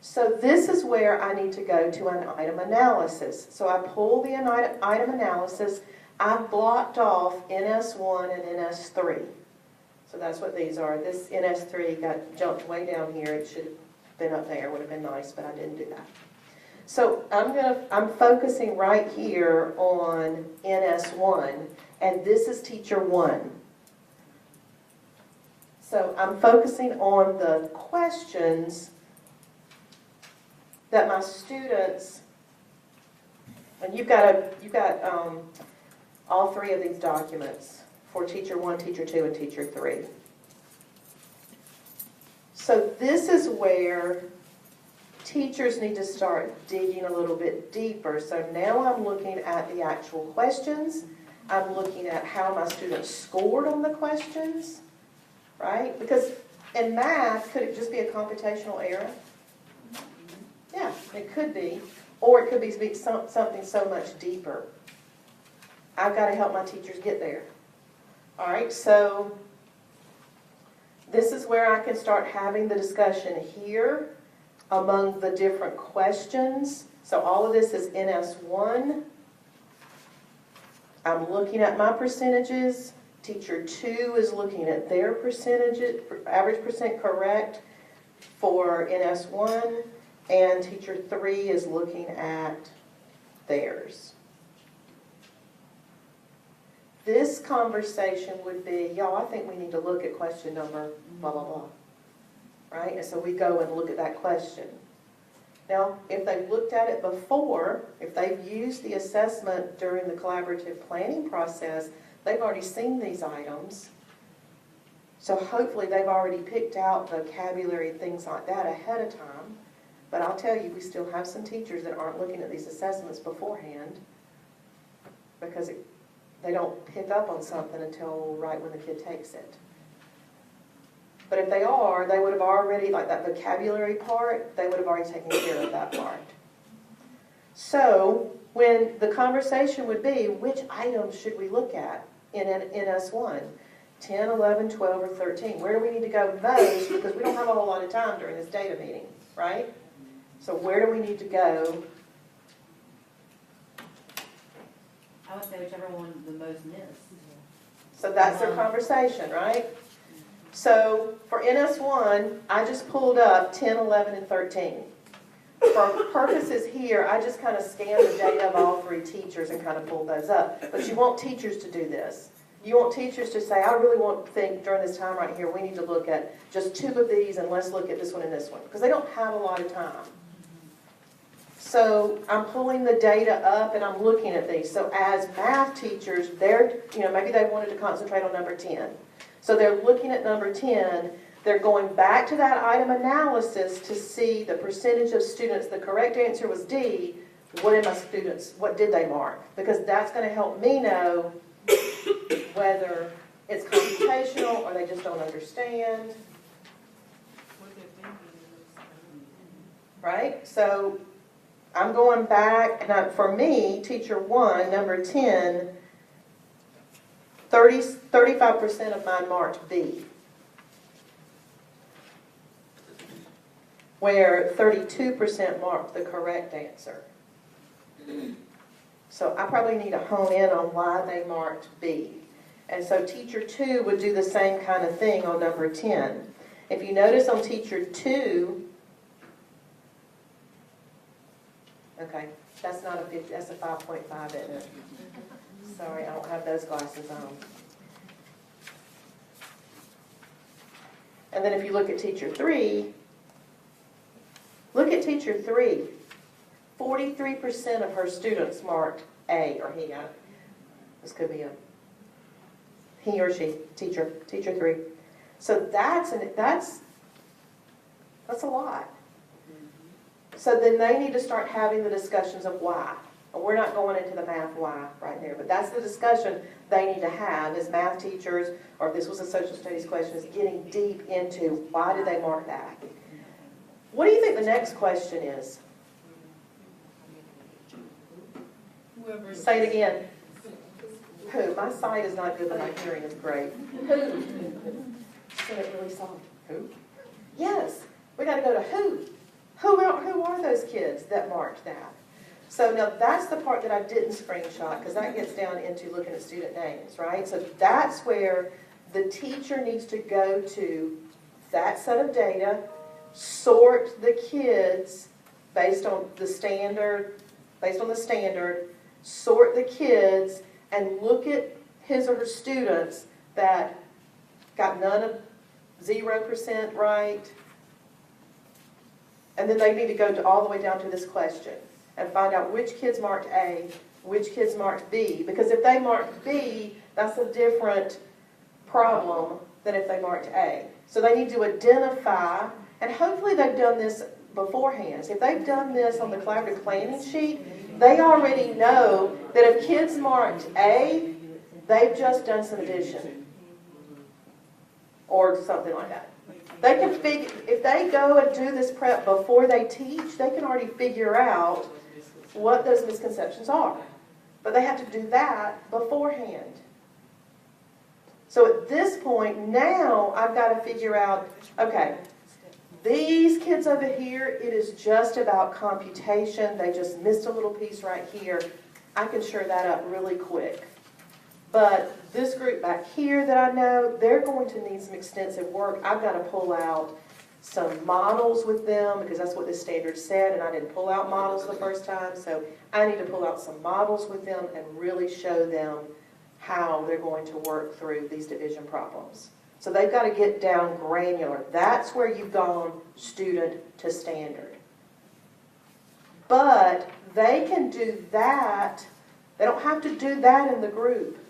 So this is where I need to go to an item analysis. So I pull the item analysis. I've blocked off NS1 and NS3. So that's what these are. This NS3 got jumped way down here. It should have been up there. It would have been nice, but I didn't do that. So I'm focusing right here on NS1, and this is teacher 1. So I'm focusing on the questions that my students, and you've got all three of these documents for teacher 1, teacher 2, and teacher 3. So this is where teachers need to start digging a little bit deeper. So now I'm looking at the actual questions. I'm looking at how my students scored on the questions, right? Because in math, could it just be a computational error? Yeah, it could be. Or it could be something so much deeper. I've got to help my teachers get there. All right, so this is where I can start having the discussion here among the different questions. So all of this is NS1. I'm looking at my percentages. Teacher 2 is looking at their percentages, average percent correct for NS1. And teacher 3 is looking at theirs. This conversation would be, y'all, I think we need to look at question number blah, blah, blah. Right? And so we go and look at that question. Now, if they've looked at it before, if they've used the assessment during the collaborative planning process, they've already seen these items. So hopefully they've already picked out vocabulary, things like that ahead of time. But I'll tell you, we still have some teachers that aren't looking at these assessments beforehand because they don't pick up on something until right when the kid takes it. But if they are, they would have already, like that vocabulary part, they would have already taken care of that part. So when the conversation would be, which items should we look at in NS1? 10, 11, 12, or 13. Where do we need to go most? Because we don't have a whole lot of time during this data meeting, right? So where do we need to go? I would say whichever one the most missed. So that's their conversation, right? So for NS1, I just pulled up 10, 11, and 13. For purposes here, I just kind of scanned the data of all three teachers and kind of pulled those up. But you want teachers to do this. You want teachers to say, I really want to think during this time right here, we need to look at just 2 of these and let's look at this one and this one. Because they don't have a lot of time. So I'm pulling the data up and I'm looking at these. So as math teachers, they're, maybe they wanted to concentrate on number 10. So they're looking at number 10. They're going back to that item analysis to see the percentage of students. The correct answer was D. What did they mark? Because that's going to help me know whether it's computational or they just don't understand. Right? So I'm going back, and for me, teacher 1, number 10, 35% of mine marked B, where 32% marked the correct answer. So I probably need to hone in on why they marked B. And so teacher 2 would do the same kind of thing on number 10. If you notice on teacher 2, okay, that's not a 50, that's a 5.5, isn't it? Sorry, I don't have those glasses on. And then if you look at teacher 3, look at teacher 3. 43% of her students marked A, or he. This could be a he or she, teacher 3. So that's a lot. So then they need to start having the discussions of why. And we're not going into the math why right there, but that's the discussion they need to have as math teachers, or if this was a social studies question, is getting deep into why did they mark that. What do you think the next question is? Whoever. Say it again. Who? My sight is not good, but my hearing is great. Who? Said it really soft. Who? Yes. We got to go to who. Who are those kids that marked that? So now that's the part that I didn't screenshot because that gets down into looking at student names, right? So that's where the teacher needs to go to that set of data, sort the kids based on the standard, sort the kids and look at his or her students that got none of 0% right. And then they need to go all the way down to this question and find out which kids marked A, which kids marked B. Because if they marked B, that's a different problem than if they marked A. So they need to identify, and hopefully they've done this beforehand. If they've done this on the collaborative planning sheet, they already know that if kids marked A, they've just done some addition or something like that. They can figure, if they go and do this prep before they teach, they can already figure out what those misconceptions are. But they have to do that beforehand. So at this point, now I've got to figure out, okay, these kids over here, it is just about computation. They just missed a little piece right here. I can shore that up really quick. But this group back here that I know, they're going to need some extensive work. I've got to pull out some models with them because that's what the standard said, and I didn't pull out models the first time. So I need to pull out some models with them and really show them how they're going to work through these division problems. So they've got to get down granular. That's where you've gone student to standard. But they can do that. They don't have to do that in the group.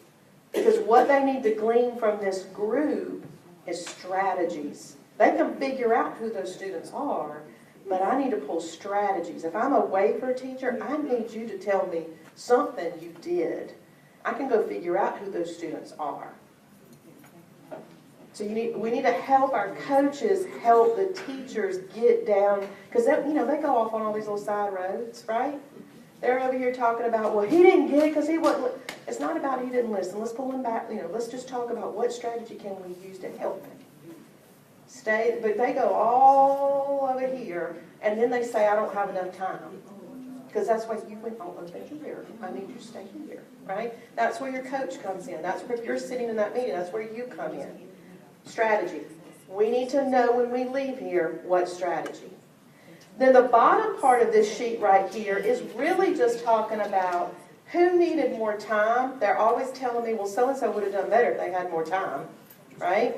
Because what they need to glean from this group is strategies. They can figure out who those students are, but I need to pull strategies. If I'm a wafer teacher, I need you to tell me something you did. I can go figure out who those students are. So we need to help our coaches help the teachers get down, because they go off on all these little side roads, right? They're over here talking about, well, he didn't get it because he wasn't. It's not about he didn't listen. Let's pull him back. Let's just talk about what strategy can we use to help him. But they go all over here, and then they say, I don't have enough time. Because that's why you went all over here. I need you to stay here, right? That's where your coach comes in. That's where if you're sitting in that meeting, that's where you come in. Strategy. We need to know when we leave here what strategy. Then the bottom part of this sheet right here is really just talking about who needed more time. They're always telling me, well, so-and-so would have done better if they had more time, right?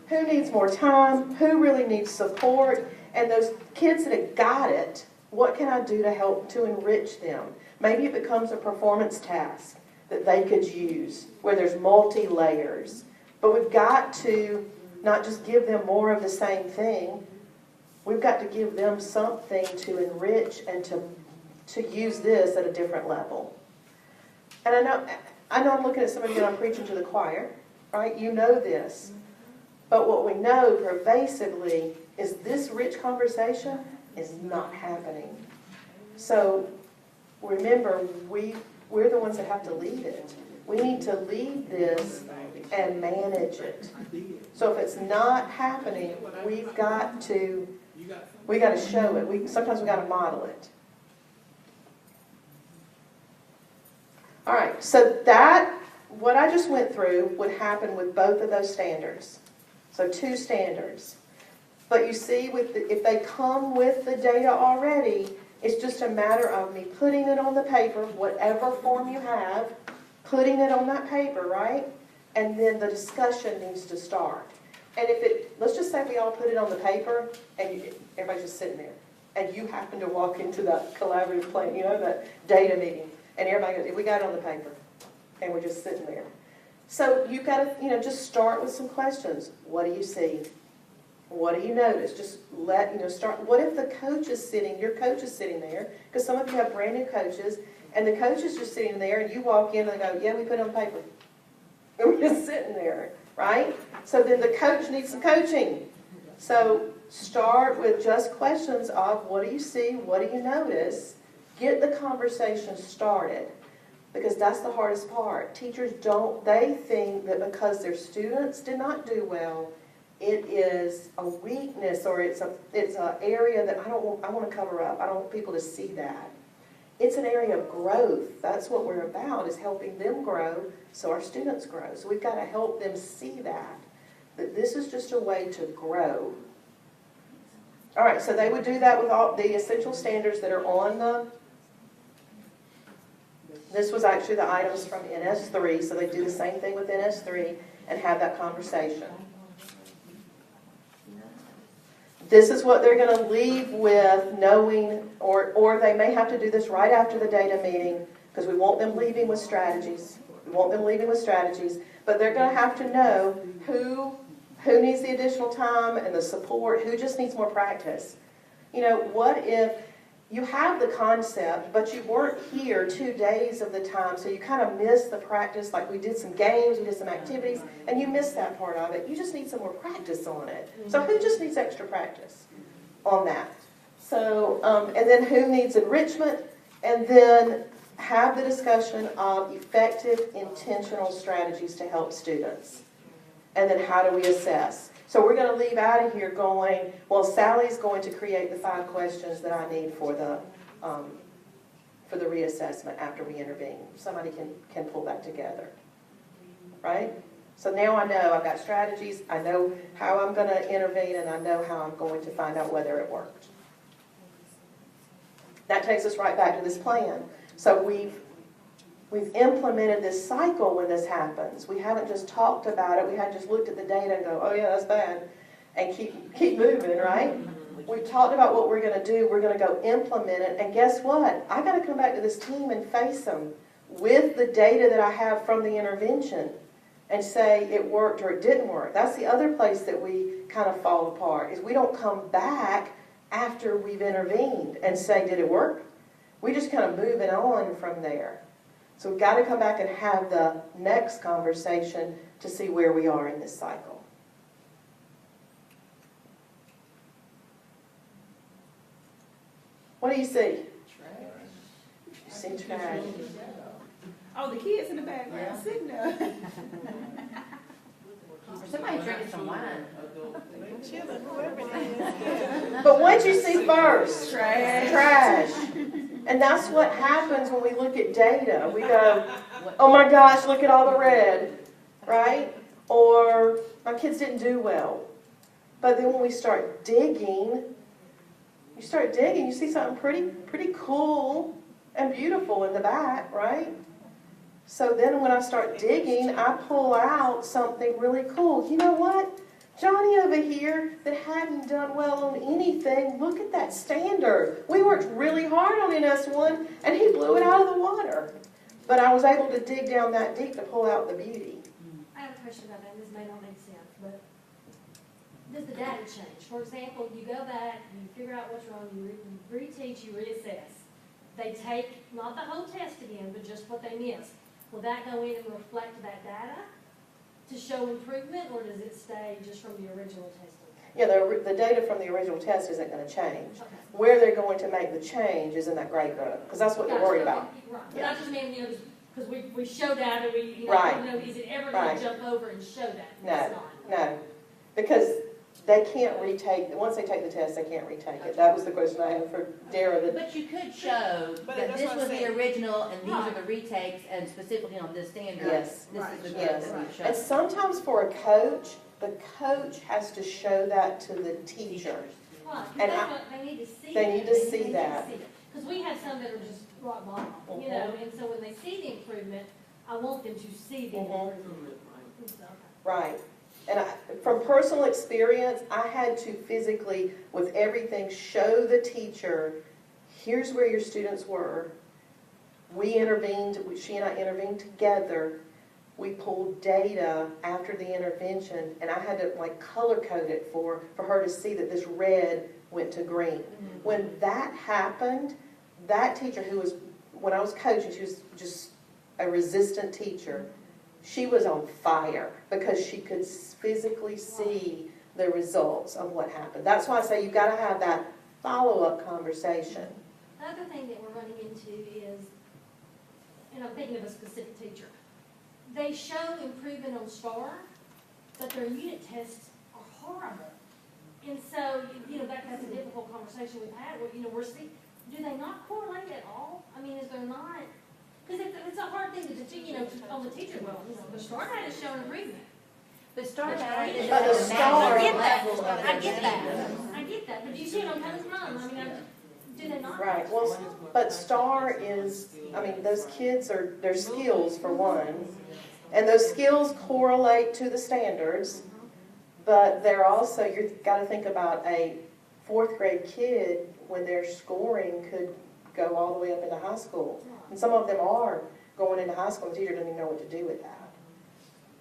Who needs more time? Who really needs support? And those kids that have got it, what can I do to help to enrich them? Maybe it becomes a performance task that they could use where there's multi-layers. But we've got to not just give them more of the same thing. We've got to give them something to enrich and to use this at a different level. And I know I'm looking at some of you and I'm preaching to the choir, right? You know this. But what we know pervasively is this rich conversation is not happening. So remember, we're the ones that have to lead it. We need to lead this and manage it. So if it's not happening, we've got to show it. Sometimes we've got to model it. All right, so what I just went through would happen with both of those standards. So 2 standards. But you see, if they come with the data already, it's just a matter of me putting it on the paper, whatever form you have, putting it on that paper, right? And then the discussion needs to start. And let's just say we all put it on the paper, and everybody's just sitting there, and you happen to walk into that collaborative plan, that data meeting, and everybody goes, we got it on the paper, and we're just sitting there. So you've got to, just start with some questions. What do you see? What do you notice? Just start. What if the coach is sitting, your coach is sitting there, because some of you have brand new coaches, and the coach is just sitting there, and you walk in and they go, yeah, we put it on paper. And we're just sitting there, right? So then the coach needs some coaching. So start with just questions of what do you see? What do you notice? Get the conversation started. Because that's the hardest part. Teachers they think that because their students did not do well, it is a weakness or it's an area that I want to cover up. I don't want people to see that. It's an area of growth. That's what we're about, is helping them grow so our students grow. So we've got to help them see that this is just a way to grow. All right, so they would do that with all the essential standards that are on this was actually the items from NS3, so they do the same thing with NS3 and have that conversation. This is what they're going to leave with knowing, or they may have to do this right after the data meeting, because we want them leaving with strategies. We want them leaving with strategies, but they're going to have to know who needs the additional time and the support, who just needs more practice. What if you have the concept, but you weren't here 2 days of the time, so you kind of missed the practice, like we did some games, we did some activities, and you missed that part of it. You just need some more practice on it. So who just needs extra practice on that? So, and then who needs enrichment? And then have the discussion of effective, intentional strategies to help students. And then how do we assess? So we're going to leave out of here going, well, Sally's going to create the 5 questions that I need for the reassessment after we intervene. Somebody can pull that together, right? So now I know I've got strategies, I know how I'm going to intervene, and I know how I'm going to find out whether it worked. That takes us right back to this plan. So we've implemented this cycle when this happens. We haven't just talked about it. We haven't just looked at the data and go, oh yeah, that's bad, and keep moving, right? We've talked about what we're going to do. We're going to go implement it. And guess what? I got to come back to this team and face them with the data that I have from the intervention and say it worked or it didn't work. That's the other place that we kind of fall apart, is we don't come back after we've intervened and say, did it work? We just kind of move it on from there. So we've got to come back and have the next conversation to see where we are in this cycle. What do you see? Trash. You see trash. Oh, the kids in the background sitting there. Somebody drinking some wine. But what you see first? Trash. Trash. And that's what happens when we look at data. We go, oh my gosh, look at all the red, right? Or my kids didn't do well. But then when we start digging, you see something pretty cool and beautiful in the back, right? So then when I start digging, I pull out something really cool. You know what? Johnny over here that hadn't done well on anything, look at that standard. We worked really hard on NS1 and he blew it out of the water. But I was able to dig down that deep to pull out the beauty. I have a question about that, this may not make sense, but does the data change? For example, you go back, you figure out what's wrong, you reteach, you reassess. They take, not the whole test again, but just what they missed. Will that go in and reflect that data to show improvement, or does it stay just from the original testing? Yeah, the data from the original test isn't going to change. Okay. Where they're going to make the change is in that grade group, because that's what they're worried about. Right, but Yeah. I just mean, because we show data, Right. is it ever going Right. to jump over and show that? No, It's not. no, because they can't retake, once they take the test, they can't retake it. That was the question I had for Dara. But you could show But that that's this what I'm was the saying. original and these are the retakes, and specifically on this standard, Yes. this is the Yes. grade that we show. And sometimes for a coach, the coach has to show that to the teacher. Right, And because I- that's what, they need to see they that. need to see that. Because we have some that are just rock bottom, you know, and so when they see the improvement, I want them to see the Mhm. improvement. So, Right. And from personal experience, I had to physically, with everything, show the teacher, here's where your students were. We intervened, she and I intervened together. We pulled data after the intervention, and I had to like color code it for her to see that this red went to green. When that happened, that teacher who was, when I was coaching, she was just a resistant teacher. She was on fire because she could physically see the results of what happened. That's why I say you've got to have that follow-up conversation. the other thing that we're running into is, and I'm thinking of a specific teacher, they show improvement on STAR, but their unit tests are horrible. And so, that's a difficult conversation we've had, where, we're seeing, do they not correlate at all? I mean, is there not? Because it's a hard thing to, on the teacher level, the STAR data is showing improvement. The star data is But the at star- maximum I get that, level of I get that, achievement. I get that, but do you see what I'm coming from? I mean, do they not? Right, well, but STAR is, those kids are, their skills for one, and those skills correlate to the standards, but they're also, you've got to think about a fourth grade kid when their scoring could go all the way up into high school. And some of them are going into high school, and the teacher doesn't even know what to do with that.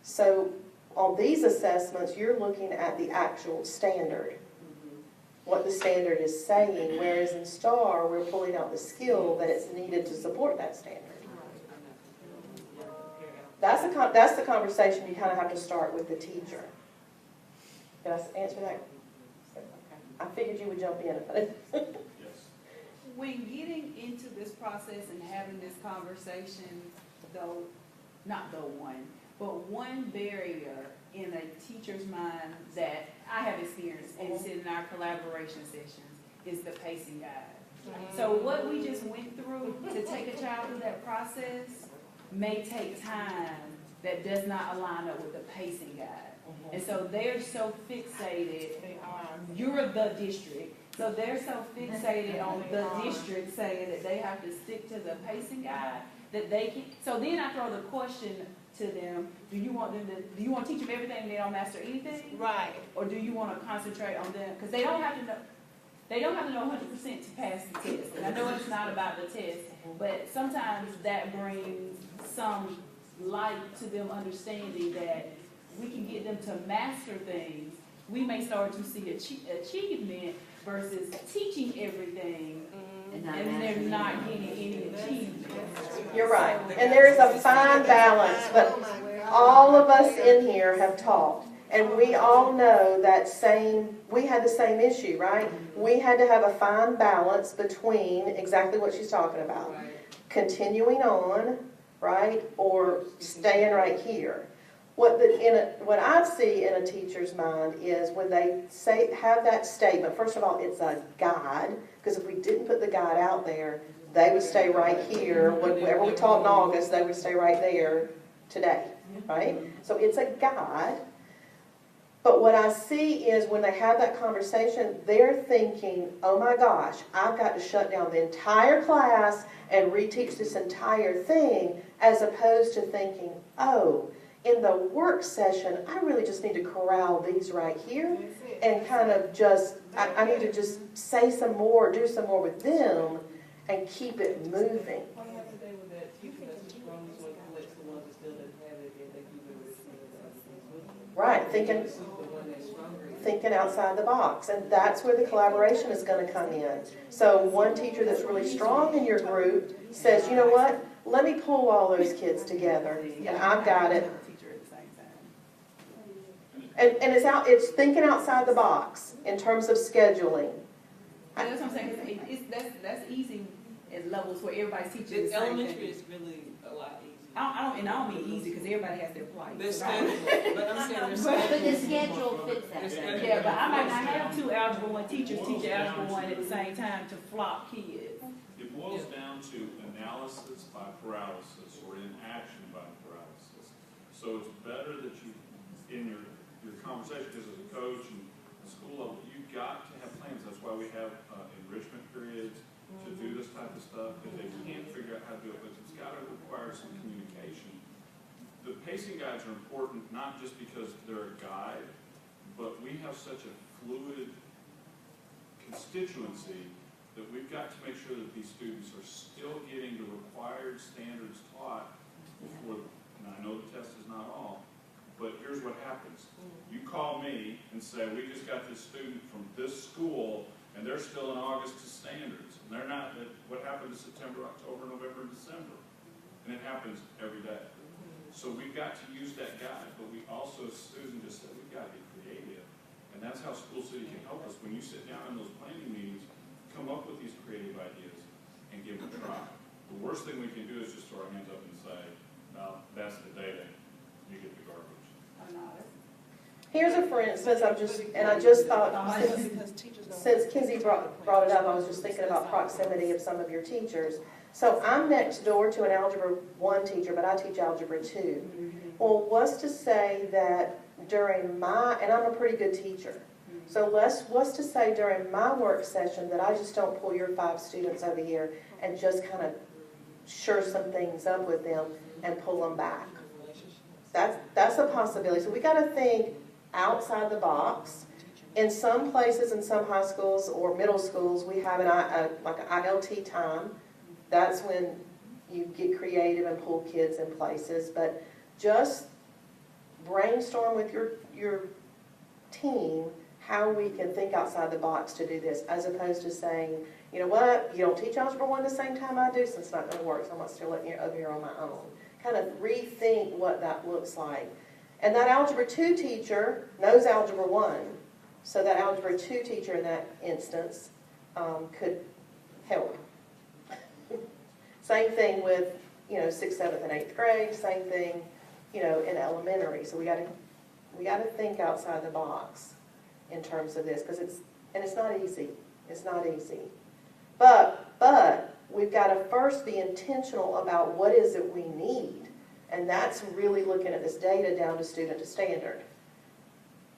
So on these assessments, you're looking at the actual standard, what the standard is saying, whereas in STAR, we're pulling out the skill that is needed to support that standard. That's the conversation you kind of have to start with the teacher. Did I answer that? I figured you would jump in. Yes. When getting into this process and having this conversation, though, not though one, but one barrier in a teacher's mind that I have experienced and seen in our collaboration sessions is the pacing guide. So what we just went through to take a child through that process may take time that does not align up with the pacing guide. And so they're so fixated, you're the district, so they're so fixated on the district saying that they have to stick to the pacing guide that they can. So then I throw the question to them, do you want to teach them everything and they don't master anything? Right. Or do you want to concentrate on them? Because they don't have to know. They don't have to know 100% to pass the test. And I know it's not about the test, but sometimes that brings some light to them understanding that we can get them to master things. We may start to see achievement versus teaching everything, and they're not getting any achievement. You're right. And there is a fine balance, but all of us in here have taught. And we all know that we had the same issue, right? We had to have a fine balance between exactly what she's talking about. Continuing on, right, or staying right here. What I see in a teacher's mind is when they have that statement, first of all, it's a guide, because if we didn't put the guide out there, they would stay right here. Whatever we taught in August, they would stay right there today, right? So it's a guide. But what I see is when they have that conversation, they're thinking, oh my gosh, I've got to shut down the entire class and reteach this entire thing, as opposed to thinking, oh, in the work session, I really just need to corral these right here and kind of just, I need to just say some more, do some more with them and keep it moving. What happened today with that teacher that's the strongest one collects the ones that still didn't have it and they do the rest of the other things with them? Right, thinking, This is the one that's stronger. thinking outside the box. And that's where the collaboration is going to come in. So one teacher that's really strong in your group says, you know what, let me pull all those kids together. And I've got it. Teacher at the same time. And it's thinking outside the box in terms of scheduling. And that's what I'm saying, 'cause that's easy at levels where everybody's teaching the The same elementary thing. is really a lot easier. I don't mean easy, because everybody has their plight. Their schedule, but I'm saying their schedule. But the schedule fits that. Their schedule. Yeah, but I might not have two Algebra 1 teachers teach Algebra 1 at the same time to flop kids. It boils down to analysis by paralysis or inaction by paralysis. So it's better that you, in your conversation, because as a coach and school level, you've got to have plans. That's why we have enrichment periods to do this type of stuff. If they can't figure out how to do it, but it's got to require some communication. The pacing guides are important, not just because they're a guide, but we have such a fluid constituency that we've got to make sure that these students are still getting the required standards taught before, and I know the test is not all, but here's what happens. You call me and say, we just got this student from this school, and they're still in August to standards. And they're not, what happened to September, October, November, and December? And it happens every day. So we've got to use that guide, but we also, as Susan just said, we've got to be creative. And that's how School City can help us. When you sit down in those planning meetings, come up with these creative ideas and give them a try. The worst thing we can do is just throw our hands up and say, no, that's the data, you get the garbage. Here's a for instance, I just thought, since Kinsey brought it up, I was just thinking about proximity of some of your teachers. So I'm next door to an Algebra 1 teacher, but I teach Algebra 2. Well, what's to say that during and I'm a pretty good teacher, so what's to say during my work session that I just don't pull your 5 students over here and just kind of shore some things up with them and pull them back? That's a possibility. So we got to think outside the box. In some places, in some high schools or middle schools, we have like an ILT time. That's when you get creative and pull kids in places. But just brainstorm with your team how we can think outside the box to do this, as opposed to saying, you know what, you don't teach Algebra 1 the same time I do, so it's not going to work, so I'm going to still let you over here on my own. Kind of rethink what that looks like. And that Algebra 2 teacher knows Algebra 1, so that Algebra 2 teacher in that instance could help. Same thing with, 6th, 7th, and 8th grade, same thing, in elementary. So we got to think outside the box in terms of this, because it's not easy. It's not easy. But we've got to first be intentional about what is it we need. And that's really looking at this data down to student to standard.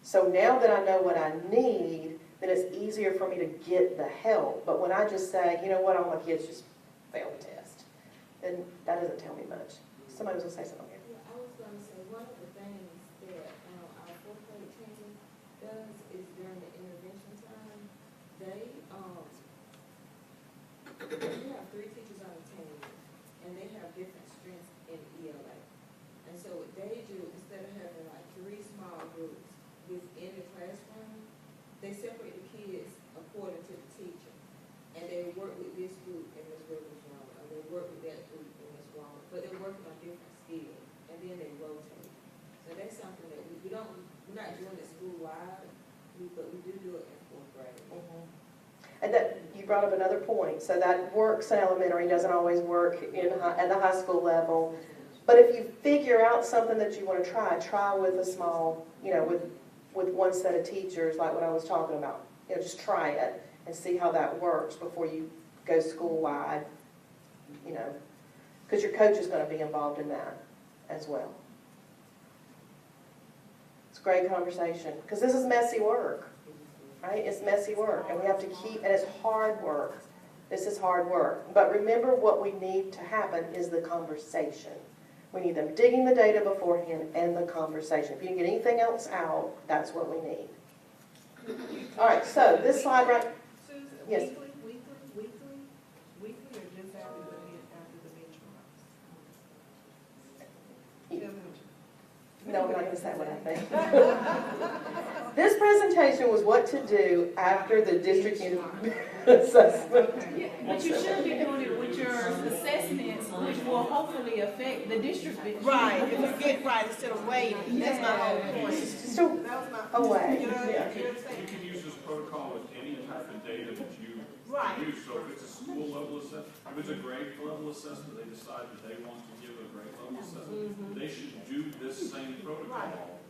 So now that I know what I need, then it's easier for me to get the help. But when I just say, you know what, all my kids just failed the test, then that doesn't tell me much. Somebody was going to say something here. Yeah, I was gonna say, one of the things that, our fourth grade team does is during the intervention time, they, we have 3 teachers on the team, and they have different strengths in ELA. And so what they do, instead of having like 3 small groups within the classroom, they separate the kids according to the teacher. And they work with this group in Ms. Rivers' room, and they work with that group in Ms. Room, but they're working on different skills, and then they rotate. So that's something that we're not doing it school-wide, but we do it in 4th grade. And that you brought up another point. So that works in elementary, doesn't always work at the high school level. But if you figure out something that you want to try with a small, with one set of teachers, like what I was talking about. Just try it and see how that works before you go school-wide, because your coach is going to be involved in that as well. It's great conversation, because this is messy work, right? It's messy work, and we have to keep, and it's hard work. This is hard work. But remember, what we need to happen is the conversation. We need them digging the data beforehand and the conversation. If you can get anything else out, that's what we need. All right, so this slide right, Susan, Yes. weekly, or just after the benchmarks? no, I'm not going to say what I think. This presentation was what to do after the district unit assessment. But you should be doing it with your assessments, which will hopefully affect the district. Right, if you get right instead of waiting, that's my whole point. So, That was my. away. You know what Yeah. I'm You saying? can use this protocol with any type of data that you Right. use. So if it's a school level assessment, if it's a grade level assessment, they decide that they want to give a grade level assessment, they should do this same protocol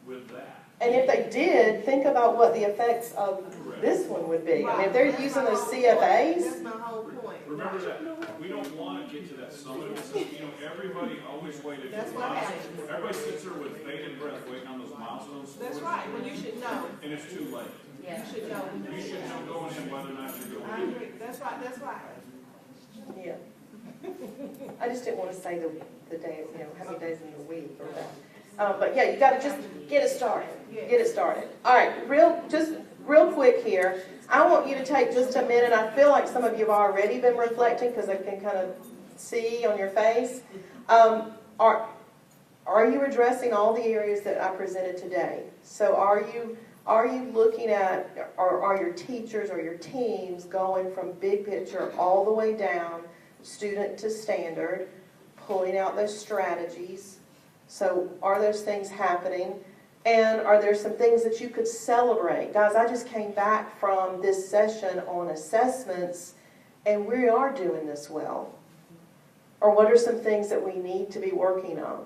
with that. And if they did, think about what the effects of this one would be. I mean, if they're using those CFAs, That's my whole point. Remember that, we don't want to get to that summative assessment, you know, everybody always waited That's for what milestones. happens. Everybody sits there with bated breath waiting on those milestones. That's right, well, you should know, And it's too late. you should know. You should know going in whether or not you're I going in. agree, that's right, that's right. yeah. I just didn't want to say the day, you know, how many days in the week or that. But yeah, you got to just get it started. Get it started. All right, real quick here. I want you to take just a minute. I feel like some of you have already been reflecting because I can kind of see on your face. Are you addressing all the areas that I presented today? So are you looking at, or are your teachers or your teams going from big picture all the way down, student to standard, pulling out those strategies? So are those things happening? And are there some things that you could celebrate? Guys, I just came back from this session on assessments, and we are doing this well. Or what are some things that we need to be working on?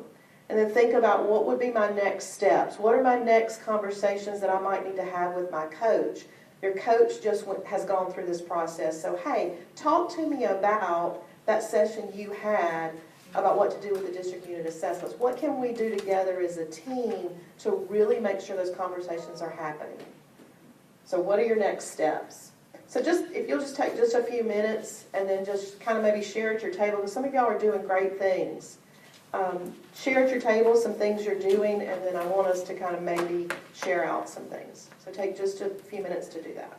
And then think about what would be my next steps. What are my next conversations that I might need to have with my coach? Your coach has gone through this process. So, hey, talk to me about that session you had about what to do with the district unit assessments. What can we do together as a team to really make sure those conversations are happening? So what are your next steps? So if you'll just take just a few minutes and then just kind of maybe share at your table, because some of y'all are doing great things. Share at your table some things you're doing, and then I want us to kind of maybe share out some things. So take just a few minutes to do that.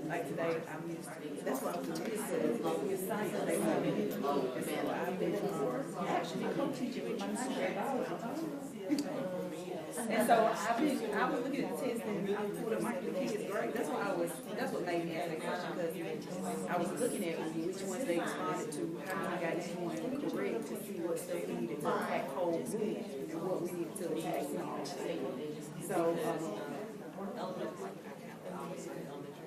Like today, I'm used to, that's what I'm doing. It's science, they want me to look, and so I've been, actually co-teaching with my 9th grade. And so I was looking at the test and I pulled up my kids' grade. That's what made me ask that question, because I was looking at which ones they responded to, how many got each one correct, to see what stuff we needed to attack whole group and what we needed to attack. So,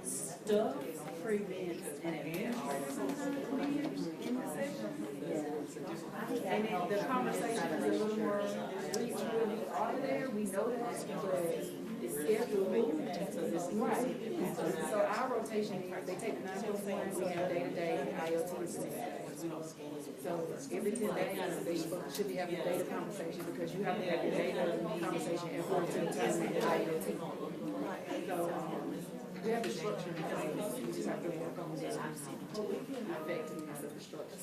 stuff, prevents, and administrative in the session. And then the conversation is a little more, we really are there, we know that, but it's scheduled. Right. So our rotation, they take the 9.1, we have day-to-day IoT. So every 10 days, they should be having a data conversation, because you have to have your data conversation in order to determine the IoT. So, we have the structure, we just have to work on the effectiveness of the structure.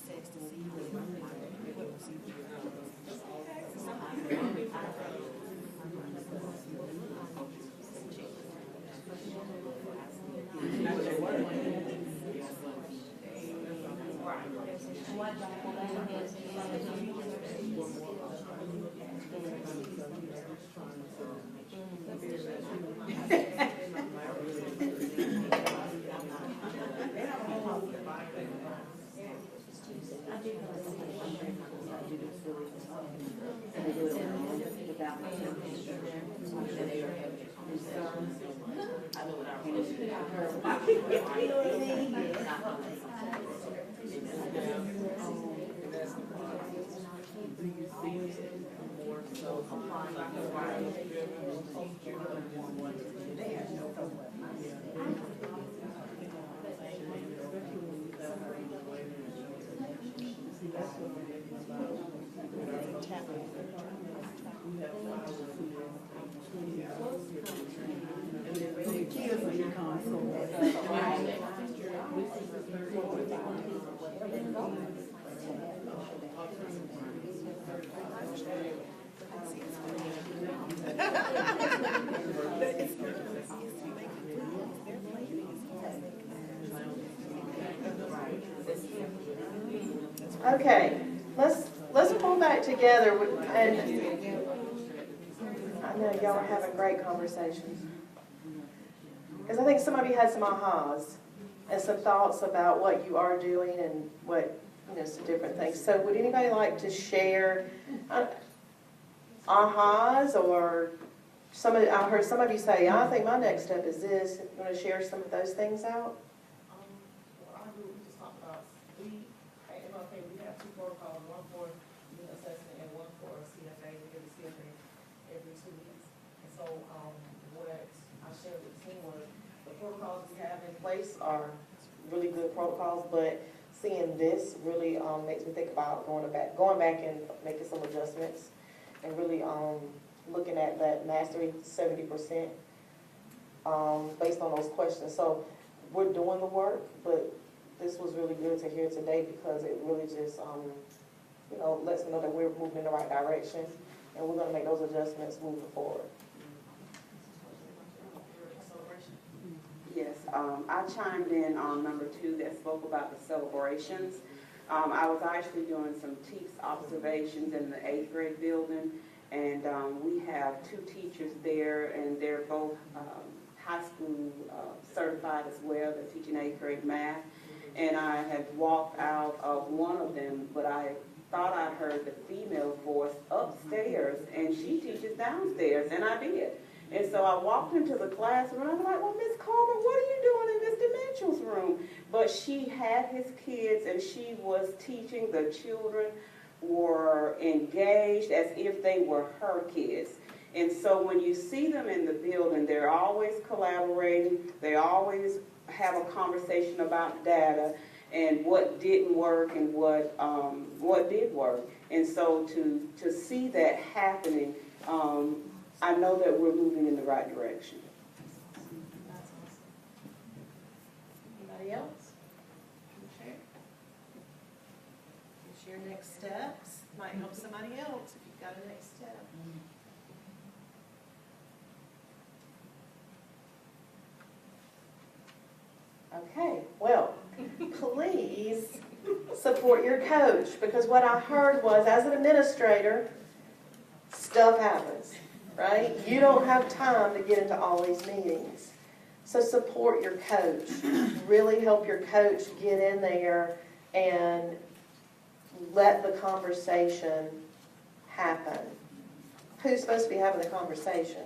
Okay, let's pull back together, and I know y'all are having great conversations. Because I think some of you had some ahas and some thoughts about what you are doing and what, some different things. So would anybody like to share ahas, or I heard some of you say, I think my next step is this. You want to share some of those things out? What I do, we just talk about, we have two protocols, one for unit assessment and one for CFA, every CFA every 2 weeks. And so, what I shared with the team was, the protocols we have in place are really good protocols, but seeing this really makes me think about going back and making some adjustments, and really looking at that mastery 70% based on those questions. So we're doing the work, but this was really good to hear today, because it really just lets me know that we're moving in the right direction, and we're going to make those adjustments moving forward. Yes, I chimed in on number 2 that spoke about the celebrations. I was actually doing some TEEPS observations in the 8th grade building, and we have 2 teachers there, and they're both high school certified as well. They're teaching 8th grade math, and I had walked out of one of them, but I thought I heard the female voice upstairs, and she teaches downstairs, and I did. And so I walked into the classroom, and I was like, well, Miss Coleman, what are you doing in Mr. Mitchell's room? But she had his kids, and she was teaching. The children were engaged as if they were her kids. And so when you see them in the building, they're always collaborating. They always have a conversation about data and what didn't work and what did work. And so to see that happening, I know that we're moving in the right direction. Anybody else? Share? Share next steps. Might help somebody else if you've got a next step. Okay, well, please support your coach, because what I heard was, as an administrator, stuff happens. right? You don't have time to get into all these meetings. So support your coach. Really help your coach get in there and let the conversation happen. Who's supposed to be having the conversation?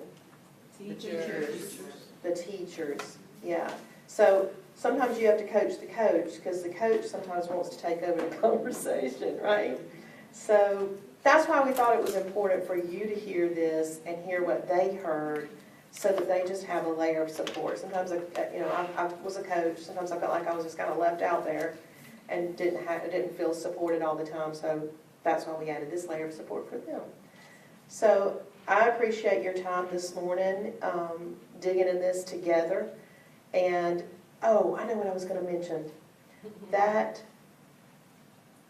Teachers. The teachers, yeah. So sometimes you have to coach the coach, because the coach sometimes wants to take over the conversation, right? So that's why we thought it was important for you to hear this and hear what they heard, so that they just have a layer of support. Sometimes, I was a coach. Sometimes I felt like I was just kind of left out there and didn't feel supported all the time. So that's why we added this layer of support for them. So I appreciate your time this morning, digging in this together. And, oh, I know what I was going to mention. That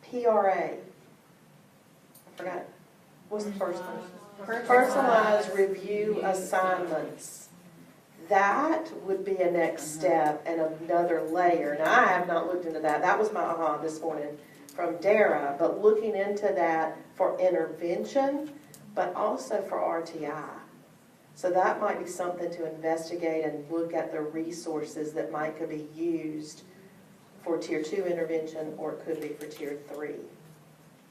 PRA, I forgot, what's the first one? Personalized review assignments. That would be a next step and another layer. Now, I have not looked into that. That was my aha this morning from Dara. But looking into that for intervention, but also for RTI. So that might be something to investigate and look at the resources that could be used for Tier 2 intervention, or it could be for Tier 3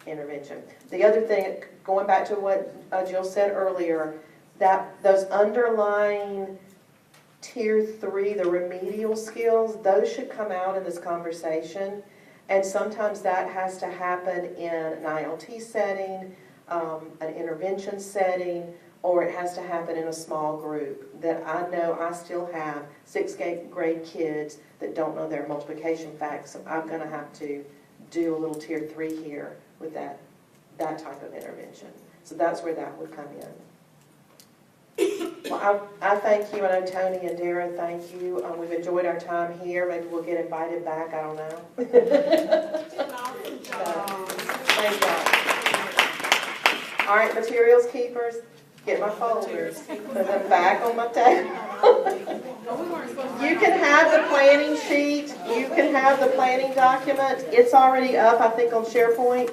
intervention. The other thing, going back to what Jill said earlier, that those underlying Tier 3, the remedial skills, those should come out in this conversation. And sometimes that has to happen in an ILT setting, an intervention setting, or it has to happen in a small group. That I know I still have 6th grade kids that don't know their multiplication facts, so I'm going to have to do a little Tier 3 here with that type of intervention. So that's where that would come in. Well, I thank you. I know Tony and Dara, thank you. We've enjoyed our time here. Maybe we'll get invited back. I don't know. Thank y'all. All right, materials keepers, get my folders, put them back on my table. You can have the planning sheet. You can have the planning document. It's already up, I think, on SharePoint.